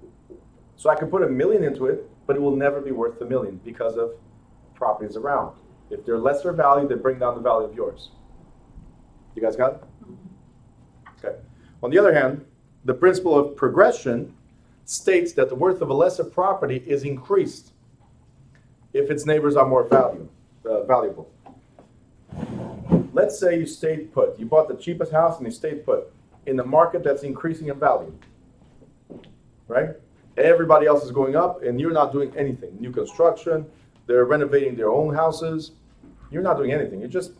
So I could put $1 million into it, but it will never be worth $1 million because of properties around. If they're lesser value, they bring down the value of yours. You guys got it? Okay. On the other hand, the principle of progression states that the worth of a lesser property is increased if its neighbors are more valuable. Let's say you stayed put. You bought the cheapest house and you stayed put in the market that's increasing in value, right? Everybody else is going up and you're not doing anything. New construction, they're renovating their own houses. You're not doing anything. You're just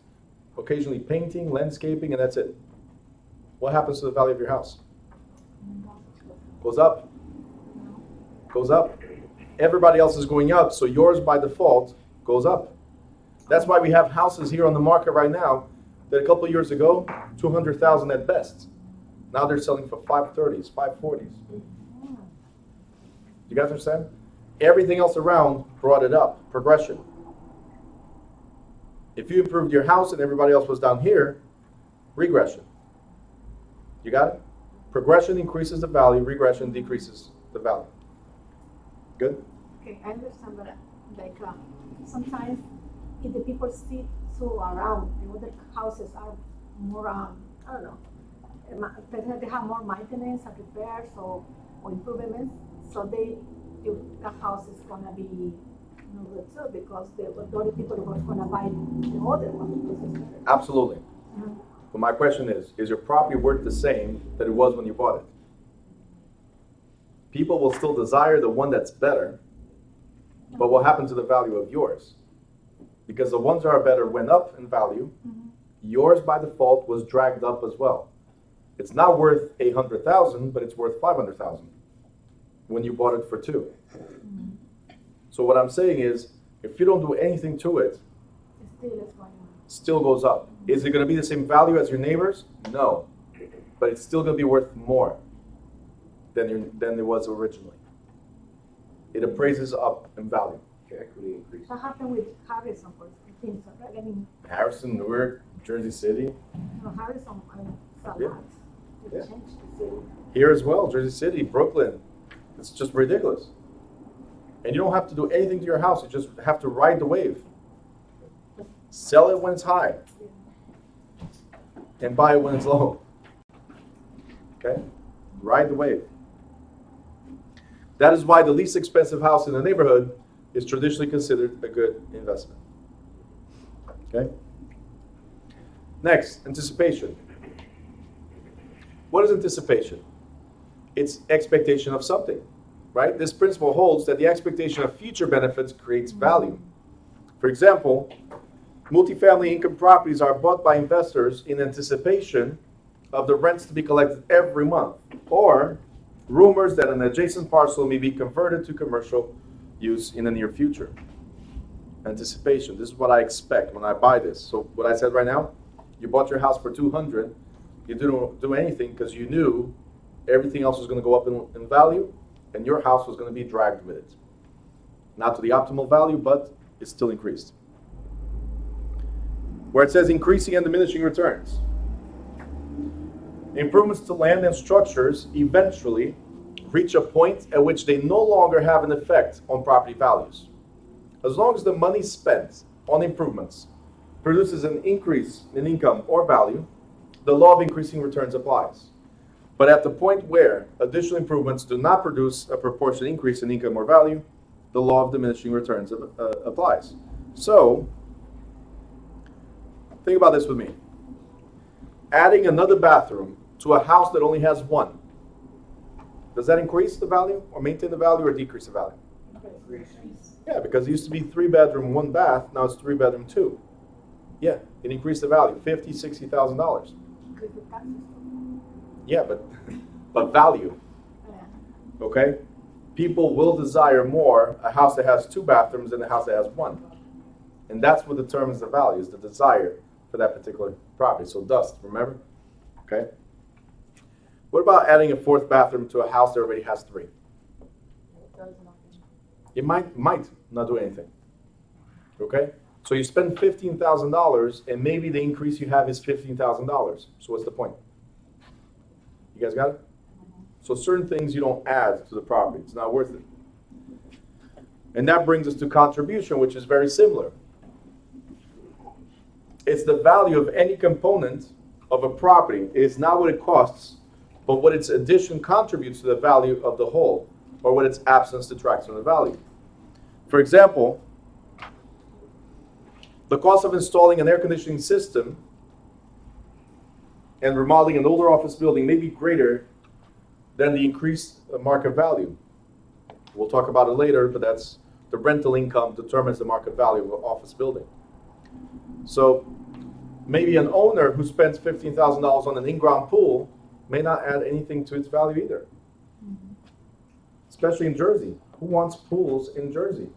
occasionally painting, landscaping, and that's it. What happens to the value of your house? Goes up. Goes up. Everybody else is going up, so yours by default goes up. That's why we have houses here on the market right now that a couple of years ago, 200,000 at best. Now they're selling for 530s, 540s. You guys understand? Everything else around brought it up. Progression. If you improved your house and everybody else was down here, regression. You got it? Progression increases the value, regression decreases the value. Good? Okay, I understand, but like sometimes if the people see so around, the other houses are more, I don't know, they have more maintenance and repairs or improvements, so the house is gonna be good too because the other people are gonna buy the other one because it's better. Absolutely. But my question is your property worth the same that it was when you bought it? People will still desire the one that's better, but what happened to the value of yours? Because the ones that are better went up in value, yours by default was dragged up as well. It's not worth 800,000, but it's worth 500,000 when you bought it for 2. So what I'm saying is, if you don't do anything to it, still goes up. Is it going to be the same value as your neighbors? No, but it's still going to be worth more than it was originally. It appraises up in value. Equity increase. What happened with Harrison, for instance, right? I mean, Harrison, Newark, Jersey City. Harrison, it's a Yeah. lot. They Yeah. changed the city. Here as well, Jersey City, Brooklyn. It's just ridiculous. And you don't have to do anything to your house. You just have to ride the wave. Sell it when it's high. And buy it when it's low. Okay? Ride the wave. That is why the least expensive house in the neighborhood is traditionally considered a good investment. Okay? Next, anticipation. What is anticipation? It's expectation of something, right? This principle holds that the expectation of future benefits creates value. For example, multifamily income properties are bought by investors in anticipation of the rents to be collected every month, or rumors that an adjacent parcel may be converted to commercial use in the near future. Anticipation. This is what I expect when I buy this. So what I said right now, you bought your house for 200, you didn't do anything because you knew everything else was going to go up in value, and your house was going to be dragged with it. Not to the optimal value, but it's still increased. Where it says increasing and diminishing returns. Improvements to land and structures eventually reach a point at which they no longer have an effect on property values. As long as the money spent on improvements produces an increase in income or value, the law of increasing returns applies. But at the point where additional improvements do not produce a proportionate increase in income or value, the law of diminishing returns applies. So, think about this with me. Adding another bathroom to a house that only has one, does that increase the value or maintain the value or decrease the value? Yeah, because it used to be 3-bedroom, 1 bath, now it's 3-bedroom, 2. Yeah, it increased the value, $50,000, $60,000. Yeah, but value, okay? People will desire more a house that has 2 bathrooms than a house that has 1. And that's what determines the value, is the desire for that particular property. So dust, remember? Okay? What about adding a 4th bathroom to a house that already has 3? It might not do anything. Okay? So you spend $15,000 and maybe the increase you have is $15,000. So what's the point? You guys got it? So certain things you don't add to the property. It's not worth it. And that brings us to contribution, which is very similar. It's the value of any component of a property. It is not what it costs, but what its addition contributes to the value of the whole, or what its absence detracts from the value. For example, the cost of installing an air conditioning system and remodeling an older office building may be greater than the increased market value. We'll talk about it later, but that's the rental income determines the market value of an office building. So maybe an owner who spends $15,000 on an in-ground pool may not add anything to its value either. Especially in Jersey. Who wants pools in Jersey?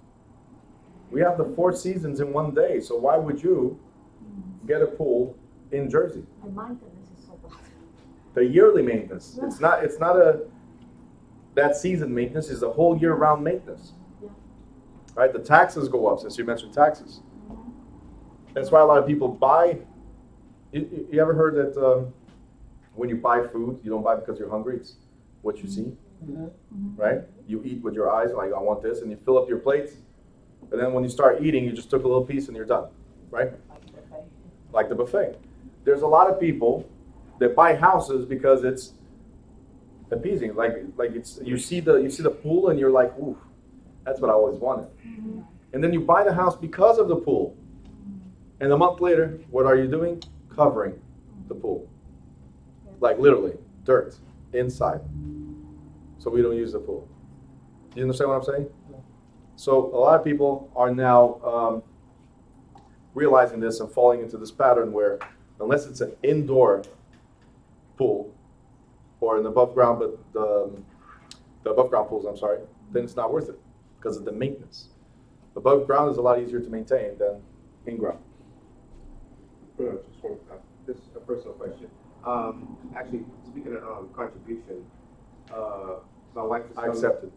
We have the 4 seasons in one day, so why would you get a pool in Jersey? The maintenance is so bad. The yearly maintenance. It's not that season maintenance, is the whole year round maintenance. Yeah. Right? The taxes go up, since you mentioned taxes. That's why a lot of people buy. You ever heard that when you buy food, you don't buy because you're hungry, it's what you see. Right? You eat with your eyes, like I want this, and you fill up your plates. And then when you start eating, you just took a little piece and you're done. Right? Like the buffet. There's a lot of people that buy houses because it's appeasing. Like it's you see the pool and you're like, ooh, that's what I always wanted. And then you buy the house because of the pool. And a month later, what are you doing? Covering the pool. Like literally, dirt inside. So we don't use the pool. Do you understand what I'm saying? So a lot of people are now realizing this and falling into this pattern where unless it's an indoor pool or an above ground, but the above ground pools, then it's not worth it because of the maintenance. Above ground is a lot easier to maintain than in ground. Just a personal question. Actually, speaking of contribution, my wife was I accept it.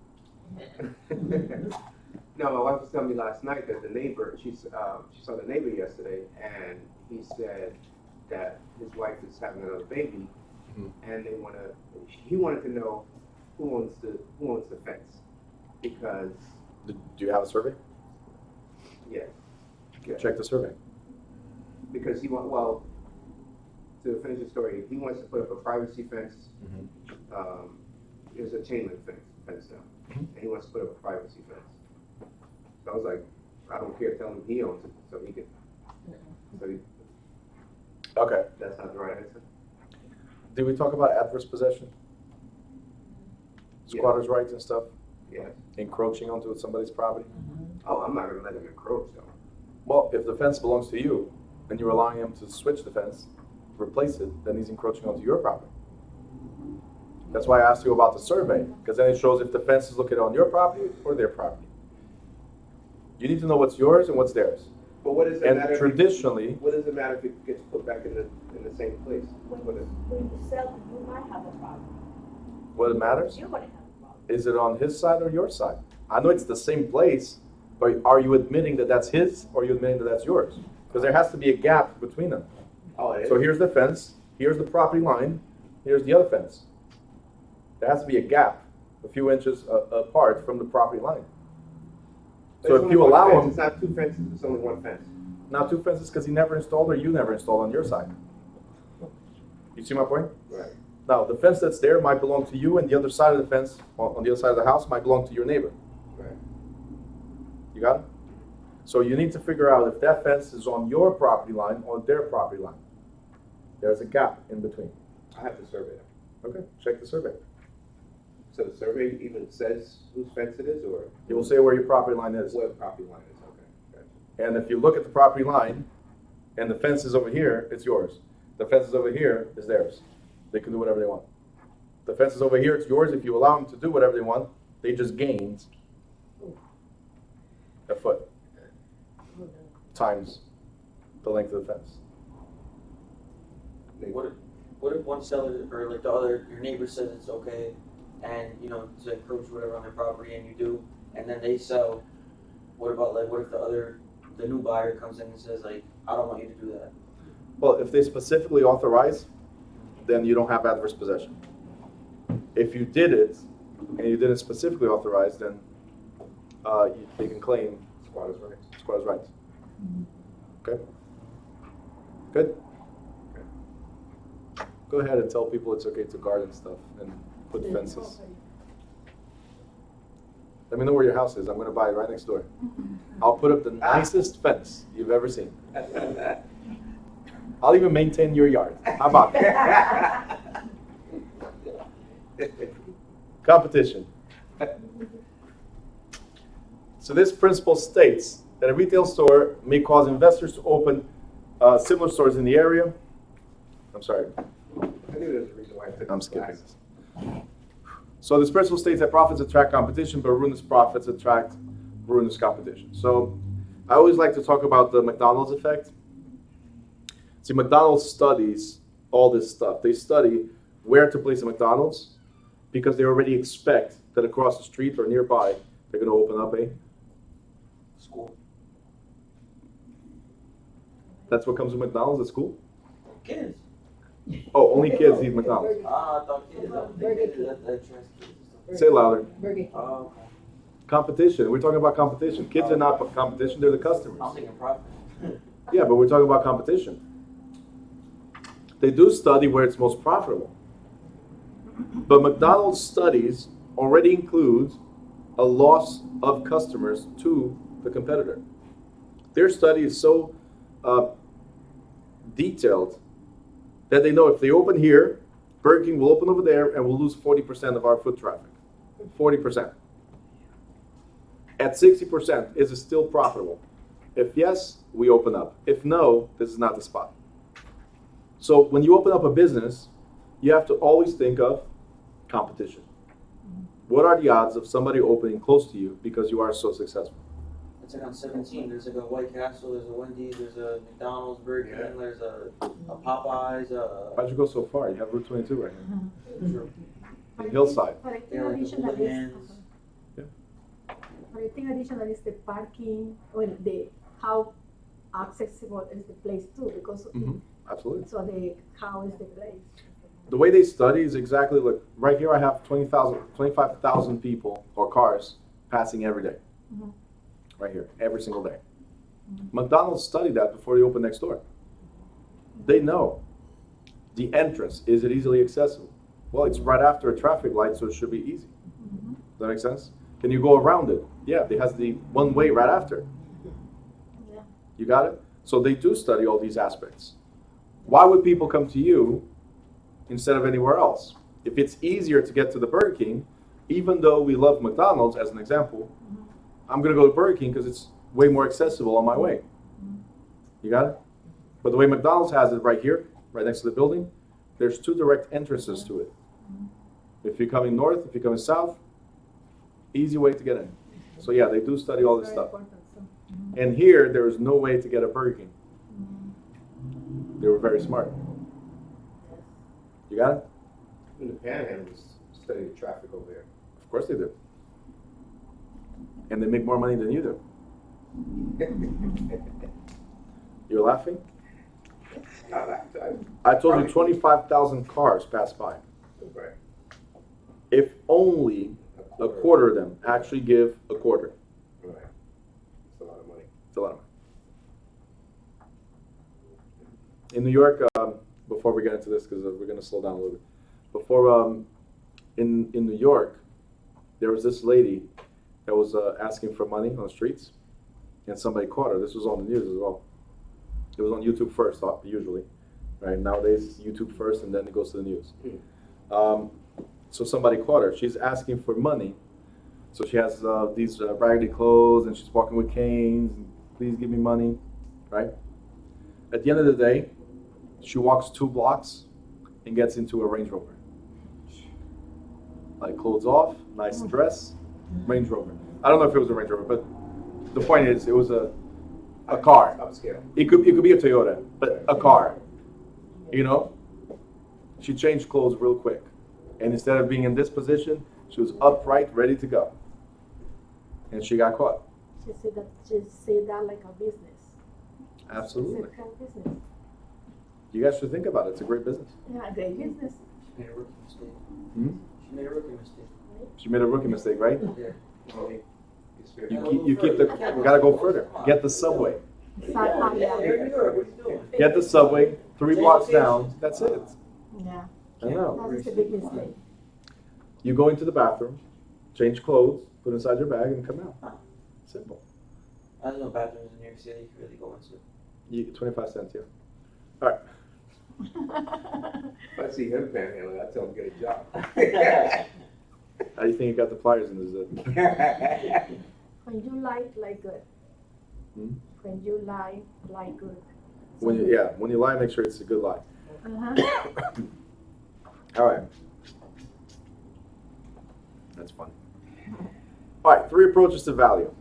No, my wife was telling me last night that the neighbor, she saw the neighbor yesterday, and he said that his wife is having another baby, and he wanted to know who owns the fence, because. Do you have a survey? Yeah. Check the survey. Because to finish the story, he wants to put up a privacy fence. There's a chain link fence now, and he wants to put up a privacy fence. So I was like, I don't care, tell him he owns it, so he can. Okay. That's not the right answer. Did we talk about adverse possession? Squatters' rights and stuff? Yes. Encroaching onto somebody's property? Oh, I'm not gonna let him encroach though. Well, if the fence belongs to you, and you're allowing him to switch the fence, replace it, then he's encroaching onto your property. That's why I asked you about the survey, because then it shows if the fence is located on your property or their property. You need to know what's yours and what's theirs. But what does it And matter? traditionally, What does it matter if it gets put back in the same place? When you sell, you might have a problem. what matters, You're gonna have a problem. is it on his side or your side? I know it's the same place, but are you admitting that that's his or are you admitting that that's yours? Because there has to be a gap between them. Oh, it is? So here's the fence, here's the property line, here's the other fence. There has to be a gap a few inches apart from the property line. But So it's if only you one allow fence. them, It's not two fences, it's only one fence. not two fences because he never installed or you never installed on your side. You see my point? Right. Now, the fence that's there might belong to you, and the other side of the fence, on the other side of the house, might belong to your neighbor. Right. You got it? So you need to figure out if that fence is on your property line or their property line. There's a gap in between. I have to survey it. Okay, check the survey. So the survey even says whose fence it is, or It will say where your property line is. what property line is? Okay, gotcha. And if you look at the property line, and the fence is over here, it's yours. The fence is over here, is theirs. They can do whatever they want. The fence is over here, it's yours. If you allow them to do whatever they want, they just gained a foot times the length of the fence. What if one seller or like the other, your neighbor says it's okay, and you know to encroach whatever on their property, and you do, and then they sell. What about like what if the new buyer comes in and says like I don't want you to do that? Well, if they specifically authorize, then you don't have adverse possession. If you did it and you didn't specifically authorize, then they can claim Squatters' rights. squatters' rights. Okay? Good? Go ahead and tell people it's okay to garden stuff and put fences. Let me know where your house is. I'm going to buy it right next door. I'll put up the nicest fence you've ever seen. I'll even maintain your yard. How about that? Competition. So this principle states that a retail store may cause investors to open similar stores in the area. I'm sorry. I knew there's a reason why I took I'm the skipping glasses. this. So this principle states that profits attract competition, but ruinous profits attract ruinous competition. So I always like to talk about the McDonald's effect. See, McDonald's studies all this stuff. They study where to place a McDonald's because they already expect that across the street or nearby, they're going to open up a School. That's what comes with McDonald's at school? Kids. Oh, only kids eat McDonald's. Ah, I thought kids. That trans kids. Say it louder. Burger King. Oh, okay. Competition. We're talking about competition. Kids are not competition, they're the I'm customers. thinking profit. Yeah, but we're talking about competition. They do study where it's most profitable. But McDonald's studies already include a loss of customers to the competitor. Their study is so detailed that they know if they open here, Burger King will open over there and we'll lose 40% of our foot traffic. 40%. At 60%, is it still profitable? If yes, we open up. If no, this is not the spot. So when you open up a business, you have to always think of competition. What are the odds of somebody opening close to you because you are so successful? It's like on 17. There's like a White Castle. There's a Wendy's. There's a McDonald's, Burger King. Yeah. There's a Popeyes. Why'd you go so far? You have Route 22 right here. True. The hillside. But I think Yeah, like the additional is, Woodlands. Yeah. but I think additional is the parking, or how accessible is the place too, because Absolutely. so how is the place? The way they study is exactly like right here I have 25,000 people or cars passing every day. Mhm. Right here, every single day. McDonald's studied that before they open next door. They know the entrance, is it easily accessible? Well, it's right after a traffic light, so it should be easy. Does that make sense? Can you go around it? Yeah, it has the one way right after. Yeah. You got it? So they do study all these aspects. Why would people come to you instead of anywhere else? If it's easier to get to the Burger King, even though we love McDonald's as an example, I'm going to go to Burger King because it's way more accessible on my way. You got it? But the way McDonald's has it right here, right next to the building, there's two direct entrances to it. If you're coming north, if you're coming south, easy way to get in. So yeah, they do study all this Very stuff. important, so. And here, there is no way to get a Burger King. They were very smart. You got it? In the Panhandle, study the traffic over there. Of course they do. And they make more money than you do. You're laughing? I told you 25,000 cars pass by. Right. If only A quarter of them actually give a quarter. Right. It's a lot of money. It's a lot of money. In New York, before we get into this, because we're going to slow down a little bit. Before, in New York, there was this lady that was asking for money on the streets, and somebody caught her. This was on the news as well. It was on YouTube first, usually. Right? Nowadays, YouTube first, and then it goes to the news. So somebody caught her. She's asking for money. So she has these raggedy clothes, and she's walking with canes. And, please give me money, right? At the end of the day, she walks 2 blocks and gets into a Range Rover. Like clothes off, nice dress, Range Rover. I don't know if it was a Range Rover, but the point is, it was a car. Upscale. It could be a Toyota, but a car. You know, she changed clothes real quick, and instead of being in this position, she was upright, ready to go, and she got caught. She said that like a business. Absolutely. It's a whole business. You guys should think about it. It's a great business. Yeah, great business. She made a rookie mistake. Hmm? She made a rookie mistake. She made a rookie mistake, right? Yeah. Well, it's fair. You gotta go further. Get the subway. Yeah. Yeah, what are you doing? Get the subway 3 blocks down. That's it. Yeah, I know. that is a big mistake. You go into the bathroom, change clothes, put inside your bag, and come out. Simple. I don't know bathrooms in New York City you can really go into. 25 cents, yeah. All right. If I see him panhandling, I tell him get a job. How do you think you got the pliers in this? When you lie good. Hmm? When you lie good. When you lie, make sure it's a good lie. Uh-huh. All right. That's fun. All right, 3 approaches to value.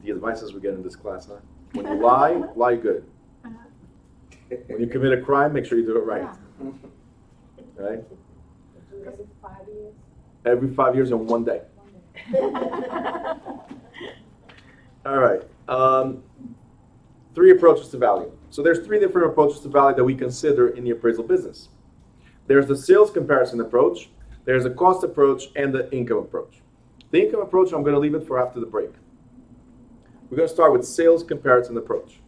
The advices we get in this class, huh? When you lie, lie good. When you commit a crime, make sure you do it right. Right? Every 5 years. Every 5 years and 1 day. All right. 3 approaches to value. So there's 3 different approaches to value that we consider in the appraisal business. There's the sales comparison approach, there's the cost approach, and the income approach. The income approach, I'm going to leave it for after the break. We're going to start with sales comparison approach.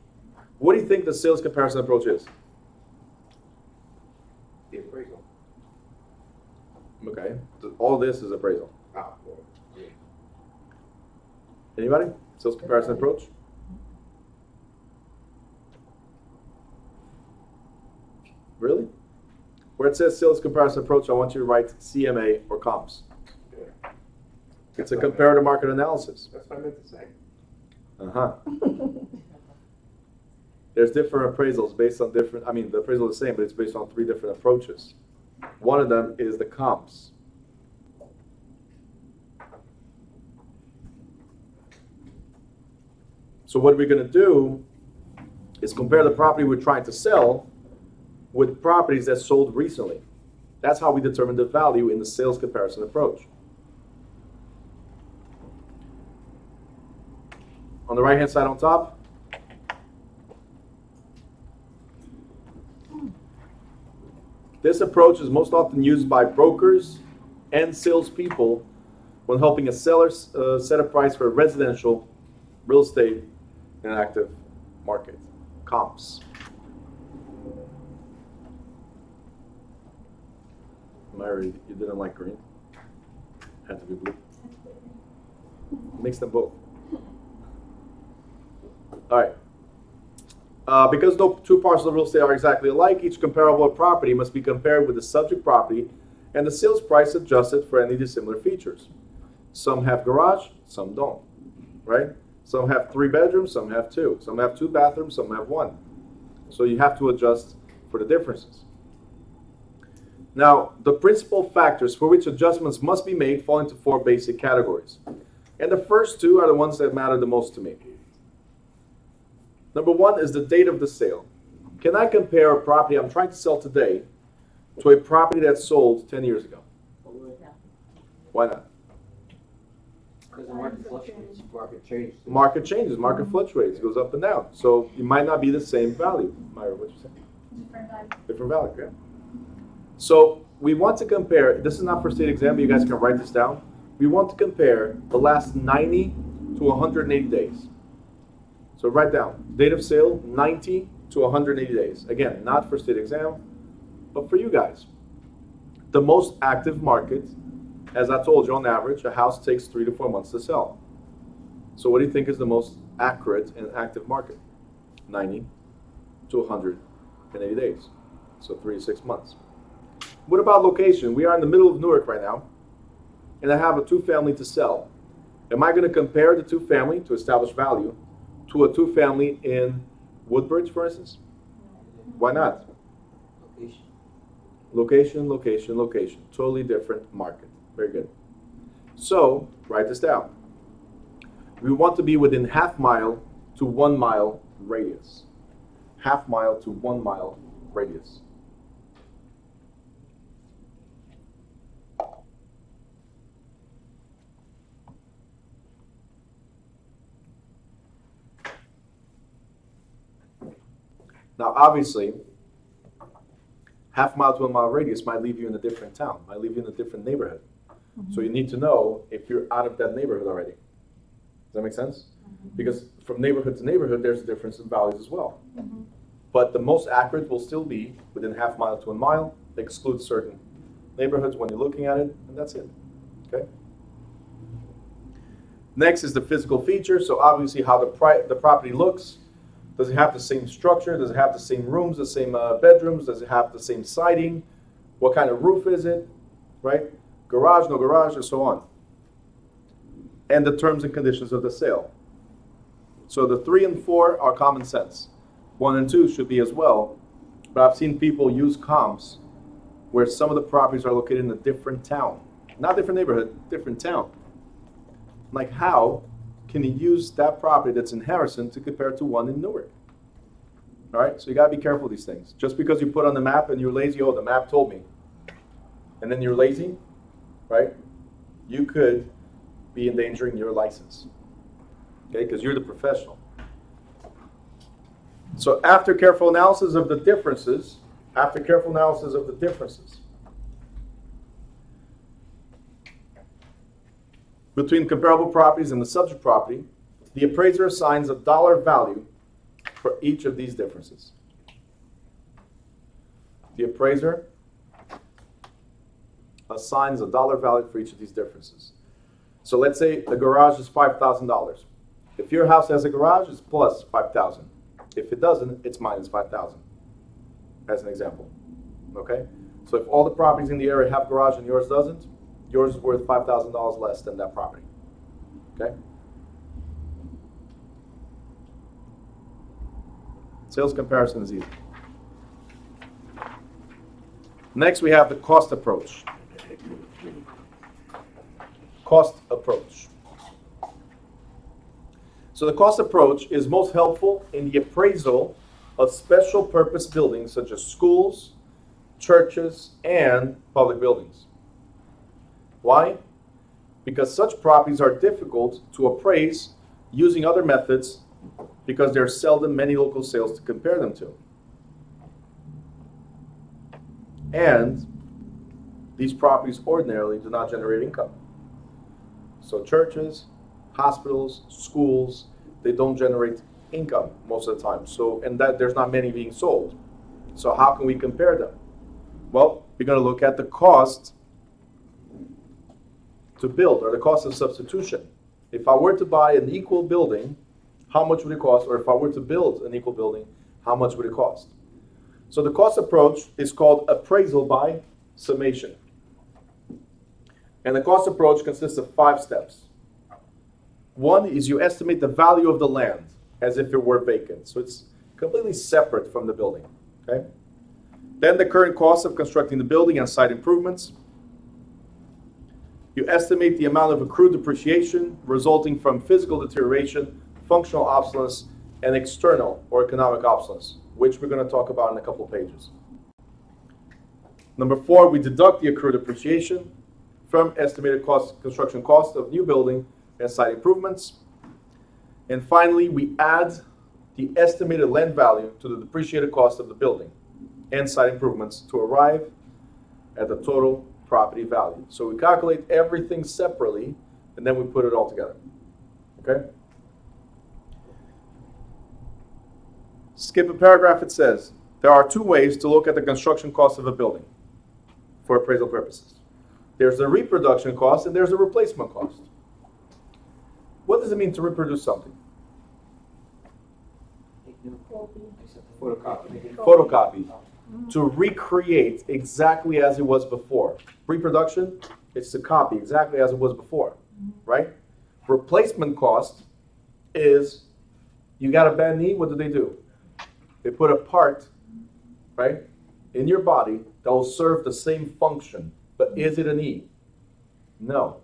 What do you think the sales comparison approach is? The appraisal. Okay. All this is appraisal. Ah, well, yeah. Anybody? Sales comparison approach? Really? Where it says sales comparison approach, I want you to write CMA or comps. Yeah. It's a comparative market analysis. That's what I meant to say. Uh-huh. There's different appraisals based on different, the appraisal is the same, but it's based on 3 different approaches. One of them is the comps. So what we're going to do is compare the property we're trying to sell with properties that sold recently. That's how we determine the value in the sales comparison approach. On the right-hand side on top, this approach is most often used by brokers and salespeople when helping a seller set a price for a residential real estate in an active market. Comps. Mary, you didn't like green? Had to be blue. Mix them both. All right. Because no 2 parcels of real estate are exactly alike, each comparable property must be compared with the subject property and the sales price adjusted for any dissimilar features. Some have garage, some don't, right? Some have 3 bedrooms, some have 2. Some have 2 bathrooms, some have 1. So you have to adjust for the differences. Now, the principal factors for which adjustments must be made fall into 4 basic categories. And the first 2 are the ones that matter the most to me. Number 1 is the date of the sale. Can I compare a property I'm trying to sell today to a property that sold 10 years ago? Why not? Because the market fluctuates. Market changes. Market changes, market fluctuates, goes up and down. So it might not be the same value. Myra, what you say? Different value, yeah. So we want to compare, this is not for state exam, but you guys can write this down. We want to compare the last 90 to 180 days. So write down, date of sale, 90 to 180 days. Again, not for state exam, but for you guys. The most active market, as I told you, on average, a house takes 3 to 4 months to sell. So what do you think is the most accurate and active market? 90 to 180 days. So 3 to 6 months. What about location? We are in the middle of Newark right now, and I have a 2-family to sell. Am I going to compare the 2-family to establish value to a 2-family in Woodbridge, for instance? Why not? Location. Location. Totally different market. Very good. So, write this down. We want to be within half mile to 1 mile radius. Half mile to 1 mile radius. Now, obviously, half mile to 1 mile radius might leave you in a different town, might leave you in a different neighborhood. So you need to know if you're out of that neighborhood already. Does that make sense? Because from neighborhood to neighborhood, there's a difference in values as well. But the most accurate will still be within half mile to 1 mile, exclude certain neighborhoods when you're looking at it, and that's it. Okay. Next is the physical feature. So obviously how the property looks. Does it have the same structure? Does it have the same rooms, the same bedrooms? Does it have the same siding? What kind of roof is it? Right? Garage, no garage, and so on. And the terms and conditions of the sale. So the 3 and 4 are common sense. 1 and 2 should be as well. But I've seen people use comps where some of the properties are located in a different town. Not different neighborhood, different town. Like how can you use that property that's in Harrison to compare to one in Newark? All right, so you gotta be careful of these things. Just because you put on the map and you're lazy, oh, the map told me, and then you're lazy, right? You could be endangering your license, okay? Because you're the professional. So after careful analysis of the differences, between comparable properties and the subject property, the appraiser assigns a dollar value for each of these differences. The appraiser assigns a dollar value for each of these differences. So let's say the garage is $5,000. If your house has a garage, it's plus $5,000. If it doesn't, it's minus $5,000, as an example. Okay? So if all the properties in the area have garage and yours doesn't, yours is worth $5,000 less than that property. Okay? Sales comparison is easy. Next, we have the cost approach. Cost approach. So the cost approach is most helpful in the appraisal of special purpose buildings such as schools, churches, and public buildings. Why? Because such properties are difficult to appraise using other methods because there are seldom many local sales to compare them to. And these properties ordinarily do not generate income. So churches, hospitals, schools, they don't generate income most of the time. So, and that there's not many being sold. So how can we compare them? Well, we're going to look at the cost to build, or the cost of substitution. If I were to buy an equal building, how much would it cost? Or if I were to build an equal building, how much would it cost? So the cost approach is called appraisal by summation. And the cost approach consists of 5 steps. One is you estimate the value of the land as if it were vacant. So it's completely separate from the building. Okay? Then the current cost of constructing the building and site improvements. You estimate the amount of accrued depreciation resulting from physical deterioration, functional obsolescence, and external or economic obsolescence, which we're going to talk about in a couple of pages. Number 4, we deduct the accrued depreciation from estimated construction cost of new building and site improvements. And finally, we add the estimated land value to the depreciated cost of the building and site improvements to arrive at the total property value. So we calculate everything separately, and then we put it all together. Okay? Skip a paragraph, it says, there are two ways to look at the construction cost of a building for appraisal purposes. There's the reproduction cost and there's the replacement cost. What does it mean to reproduce something? Photocopy. Photocopy. To recreate exactly as it was before. Reproduction, it's to copy exactly as it was before, right? Replacement cost is, you got a bad knee, what do? They put a part, right, in your body that will serve the same function. But is it a knee? No.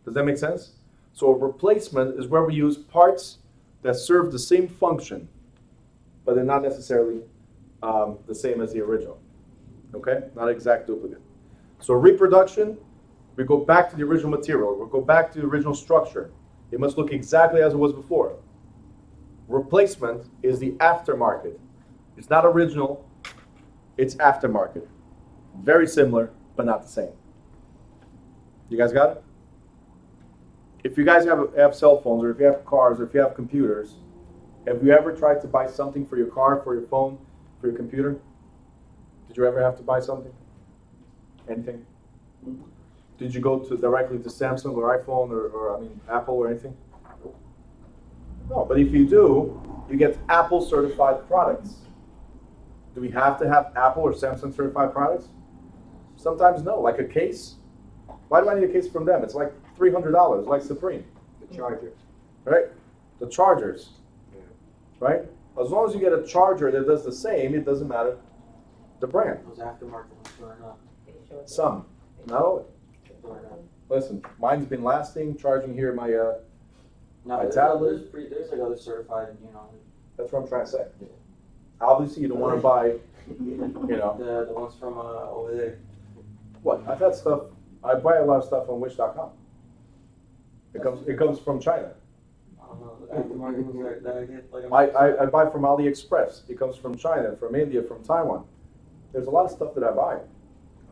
Does that make sense? So a replacement is where we use parts that serve the same function, but they're not necessarily the same as the original. Okay? Not an exact duplicate. So reproduction, we go back to the original material. We go back to the original structure. It must look exactly as it was before. Replacement is the aftermarket. It's not original, it's aftermarket. Very similar, but not the same. You guys got it? If you guys have cell phones, or if you have cars, or if you have computers, have you ever tried to buy something for your car, for your phone, for your computer? Did you ever have to buy something? Anything? Did you go directly to Samsung or iPhone or Apple or anything? No, but if you do, you get Apple certified products. Do we have to have Apple or Samsung certified products? Sometimes no, like a case. Why do I need a case from them? It's like $300, like Supreme. The charger. Right? The chargers. Right? As long as you get a charger that does the same, it doesn't matter the brand. Those aftermarket ones are not. Some, not all. They're not. Listen, mine's been lasting, charging here my, No, My there's, tablet. there's like other certified, that's what I'm trying to say. Obviously you don't want to buy, the ones from over there. what? I've had stuff, I buy a lot of stuff on Wish.com. It comes from China. I don't know, the aftermarket ones that I get, like. I buy from AliExpress. It comes from China, from India, from Taiwan. There's a lot of stuff that I buy.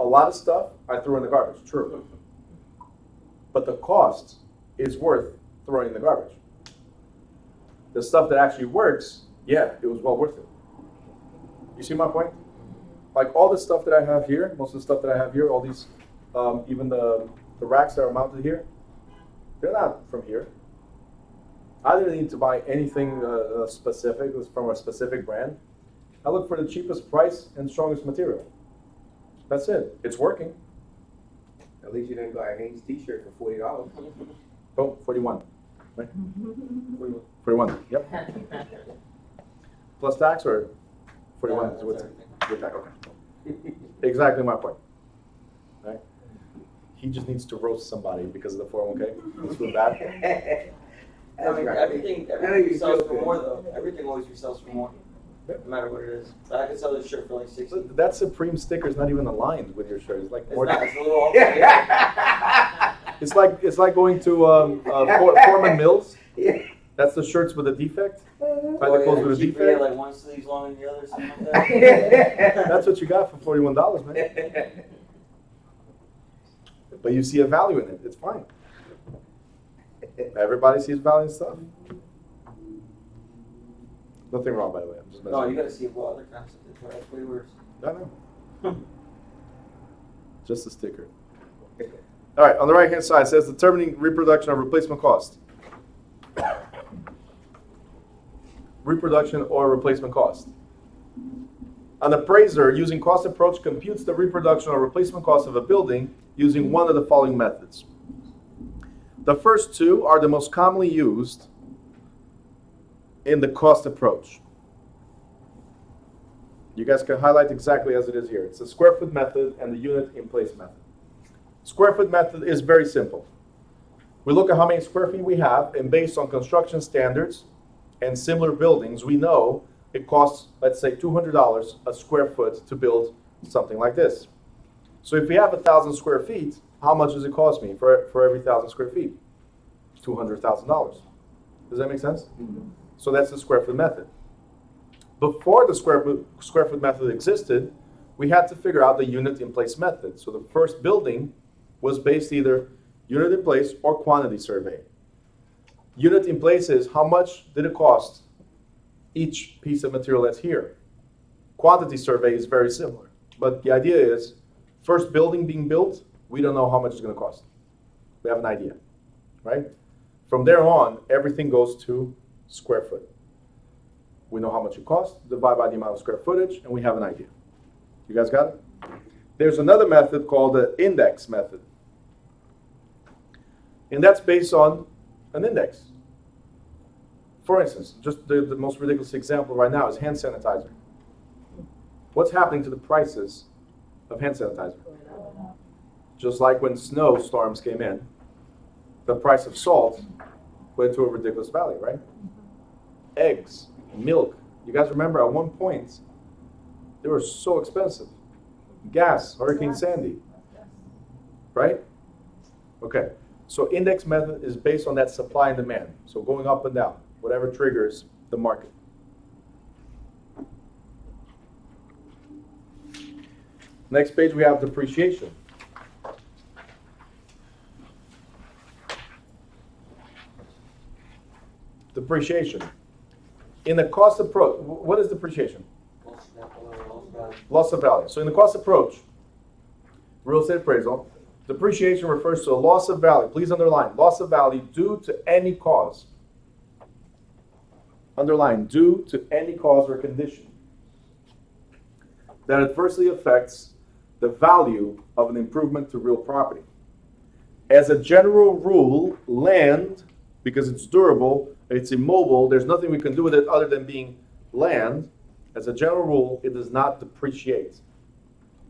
A lot of stuff I throw in the garbage, true. But the cost is worth throwing in the garbage. The stuff that actually works, yeah, it was well worth it. You see my point? Like all the stuff that I have here, most of the stuff that I have here, all these, even the racks that are mounted here, they're not from here. I didn't need to buy anything specific, it was from a specific brand. I look for the cheapest price and strongest material. That's it. It's working. At least you didn't buy a Hanes t-shirt for $40. Oh, 41. Right? 41, yep. Plus tax or 41 is with tax? Okay. Exactly my point. Right? He just needs to roast somebody because of the 401k. It's really bad. I mean, everything resells for more though. Everything always resells for more, no matter what it is. But I could sell this shirt for like 60. That Supreme sticker is not even aligned with your shirt. It's like more. It's a little off. Yeah. It's like going to Foreman Mills. Yeah. That's the shirts with a defect. Buy Oh, the clothes with a cheap, defect. like one sleeve's longer than the other, something like that. That's what you got for $41, man. But you see a value in it. It's fine. Everybody sees value in stuff. Nothing wrong, by the way. I'm just messing No, with you gotta see what other kinds of things. That's way worse. I know. Just a sticker. All right, on the right-hand side, it says determining reproduction or replacement cost. Reproduction or replacement cost. An appraiser using cost approach computes the reproduction or replacement cost of a building using one of the following methods. The first two are the most commonly used in the cost approach. You guys can highlight exactly as it is here. It's the square foot method and the unit in place method. Square foot method is very simple. We look at how many square feet we have, and based on construction standards and similar buildings, we know it costs, let's say, $200 a square foot to build something like this. So if we have 1,000 square feet, how much does it cost me for every 1,000 square feet? $200,000. Does that make sense? Mm-hmm. So that's the square foot method. Before the square foot method existed, we had to figure out the unit in place method. So the first building was based either unit in place or quantity survey. Unit in place is how much did it cost each piece of material that's here. Quantity survey is very similar. But the idea is, first building being built, we don't know how much it's going to cost. We have an idea, right? From there on, everything goes to square foot. We know how much it costs, divide by the amount of square footage, and we have an idea. You guys got it? There's another method called the index method. And that's based on an index. For instance, just the most ridiculous example right now is hand sanitizer. What's happening to the prices of hand sanitizer? Just like when snowstorms came in, the price of salt went to a ridiculous value, right? Eggs, milk. You guys remember at one point, they were so expensive. Gas, Hurricane Sandy, right? Okay, so index method is based on that supply and demand. So going up and down, whatever triggers the market. Next page we have depreciation. Depreciation. In the cost approach, what is depreciation? Loss of value. So in the cost approach, real estate appraisal, depreciation refers to a loss of value. Please underline, loss of value due to any cause. Underline, due to any cause or condition that adversely affects the value of an improvement to real property. As a general rule, land, because it's durable, it's immobile, there's nothing we can do with it other than being land. As a general rule, it does not depreciate.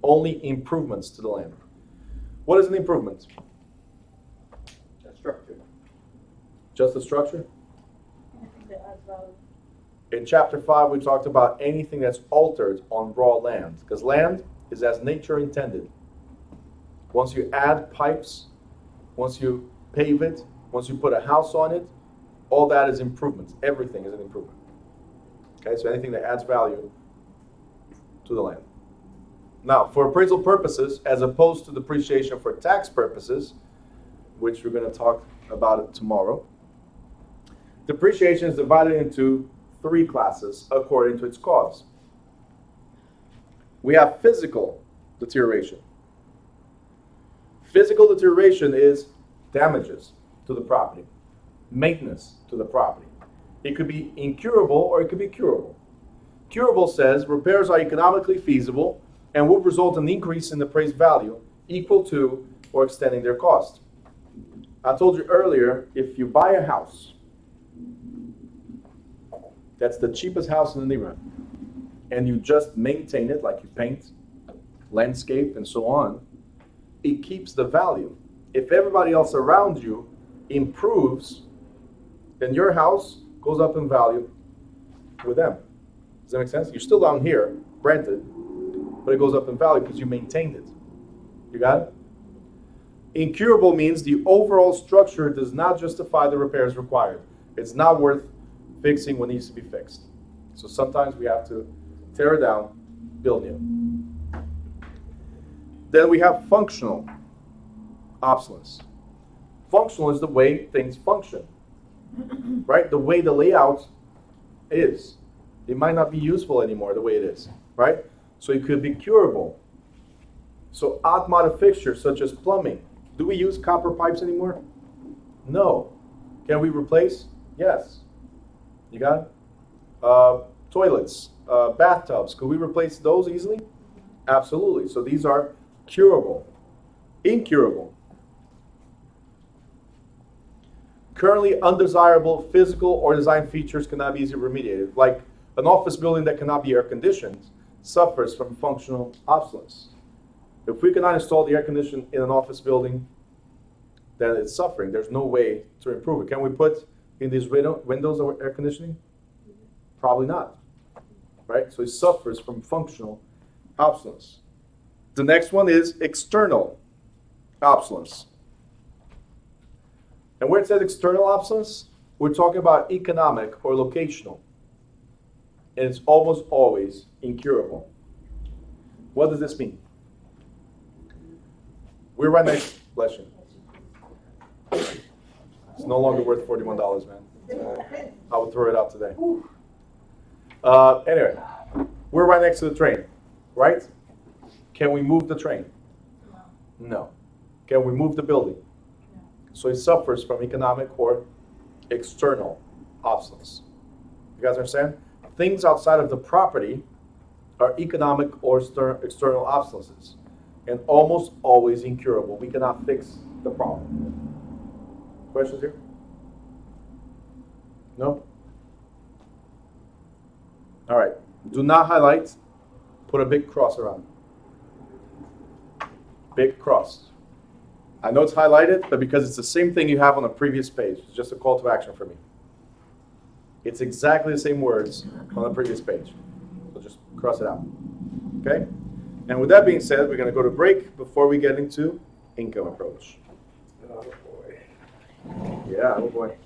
Only improvements to the land. What is an improvement? A structure. Just a structure? In chapter 5, we talked about anything that's altered on raw land, because land is as nature intended. Once you add pipes, once you pave it, once you put a house on it, all that is improvements. Everything is an improvement. Okay, so anything that adds value to the land. Now, for appraisal purposes, as opposed to depreciation for tax purposes, which we're going to talk about it tomorrow, depreciation is divided into 3 classes according to its cause. We have physical deterioration. Physical deterioration is damages to the property, maintenance to the property. It could be incurable or it could be curable. Curable says repairs are economically feasible and will result in an increase in the appraised value equal to or extending their cost. I told you earlier, if you buy a house, that's the cheapest house in the neighborhood, and you just maintain it like you paint, landscape, and so on, it keeps the value. If everybody else around you improves, then your house goes up in value with them. Does that make sense? You're still down here, granted, but it goes up in value because you maintained it. You got it? Incurable means the overall structure does not justify the repairs required. It's not worth fixing what needs to be fixed. So sometimes we have to tear it down, build new. Then we have functional obsolescence. Functional is the way things function, right? The way the layout is. It might not be useful anymore the way it is, right? So it could be curable. So odd-moded fixtures such as plumbing. Do we use copper pipes anymore? No. Can we replace? Yes. You got it? Toilets, bathtubs. Could we replace those easily? Absolutely. So these are curable. Incurable. Currently undesirable physical or design features cannot be easily remediated. Like an office building that cannot be air conditioned suffers from functional obsolescence. If we cannot install the air conditioning in an office building, then it's suffering. There's no way to improve it. Can we put in these windows air conditioning? Probably not. Right? So it suffers from functional obsolescence. The next one is external obsolescence. And where it says external obsolescence, we're talking about economic or locational. And it's almost always incurable. What does this mean? We're right next, bless you. It's no longer worth $41, man. I would throw it out today. Anyway, we're right next to the train, right? Can we move the train? No. Can we move the building? So it suffers from economic or external obsolescence. You guys understand? Things outside of the property are economic or external obsolescence, and almost always incurable. We cannot fix the problem. Questions here? No? All right. Do not highlight. Put a big cross around. Big cross. I know it's highlighted, but because it's the same thing you have on the previous page. It's just a call to action for me. It's exactly the same words on the previous page. So just cross it out. Okay? And with that being said, we're going to go to break before we get into income approach. Oh, boy. Yeah, oh boy.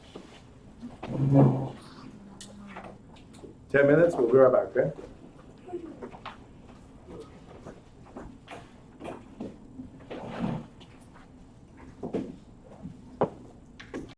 10 minutes, we'll be right back, okay?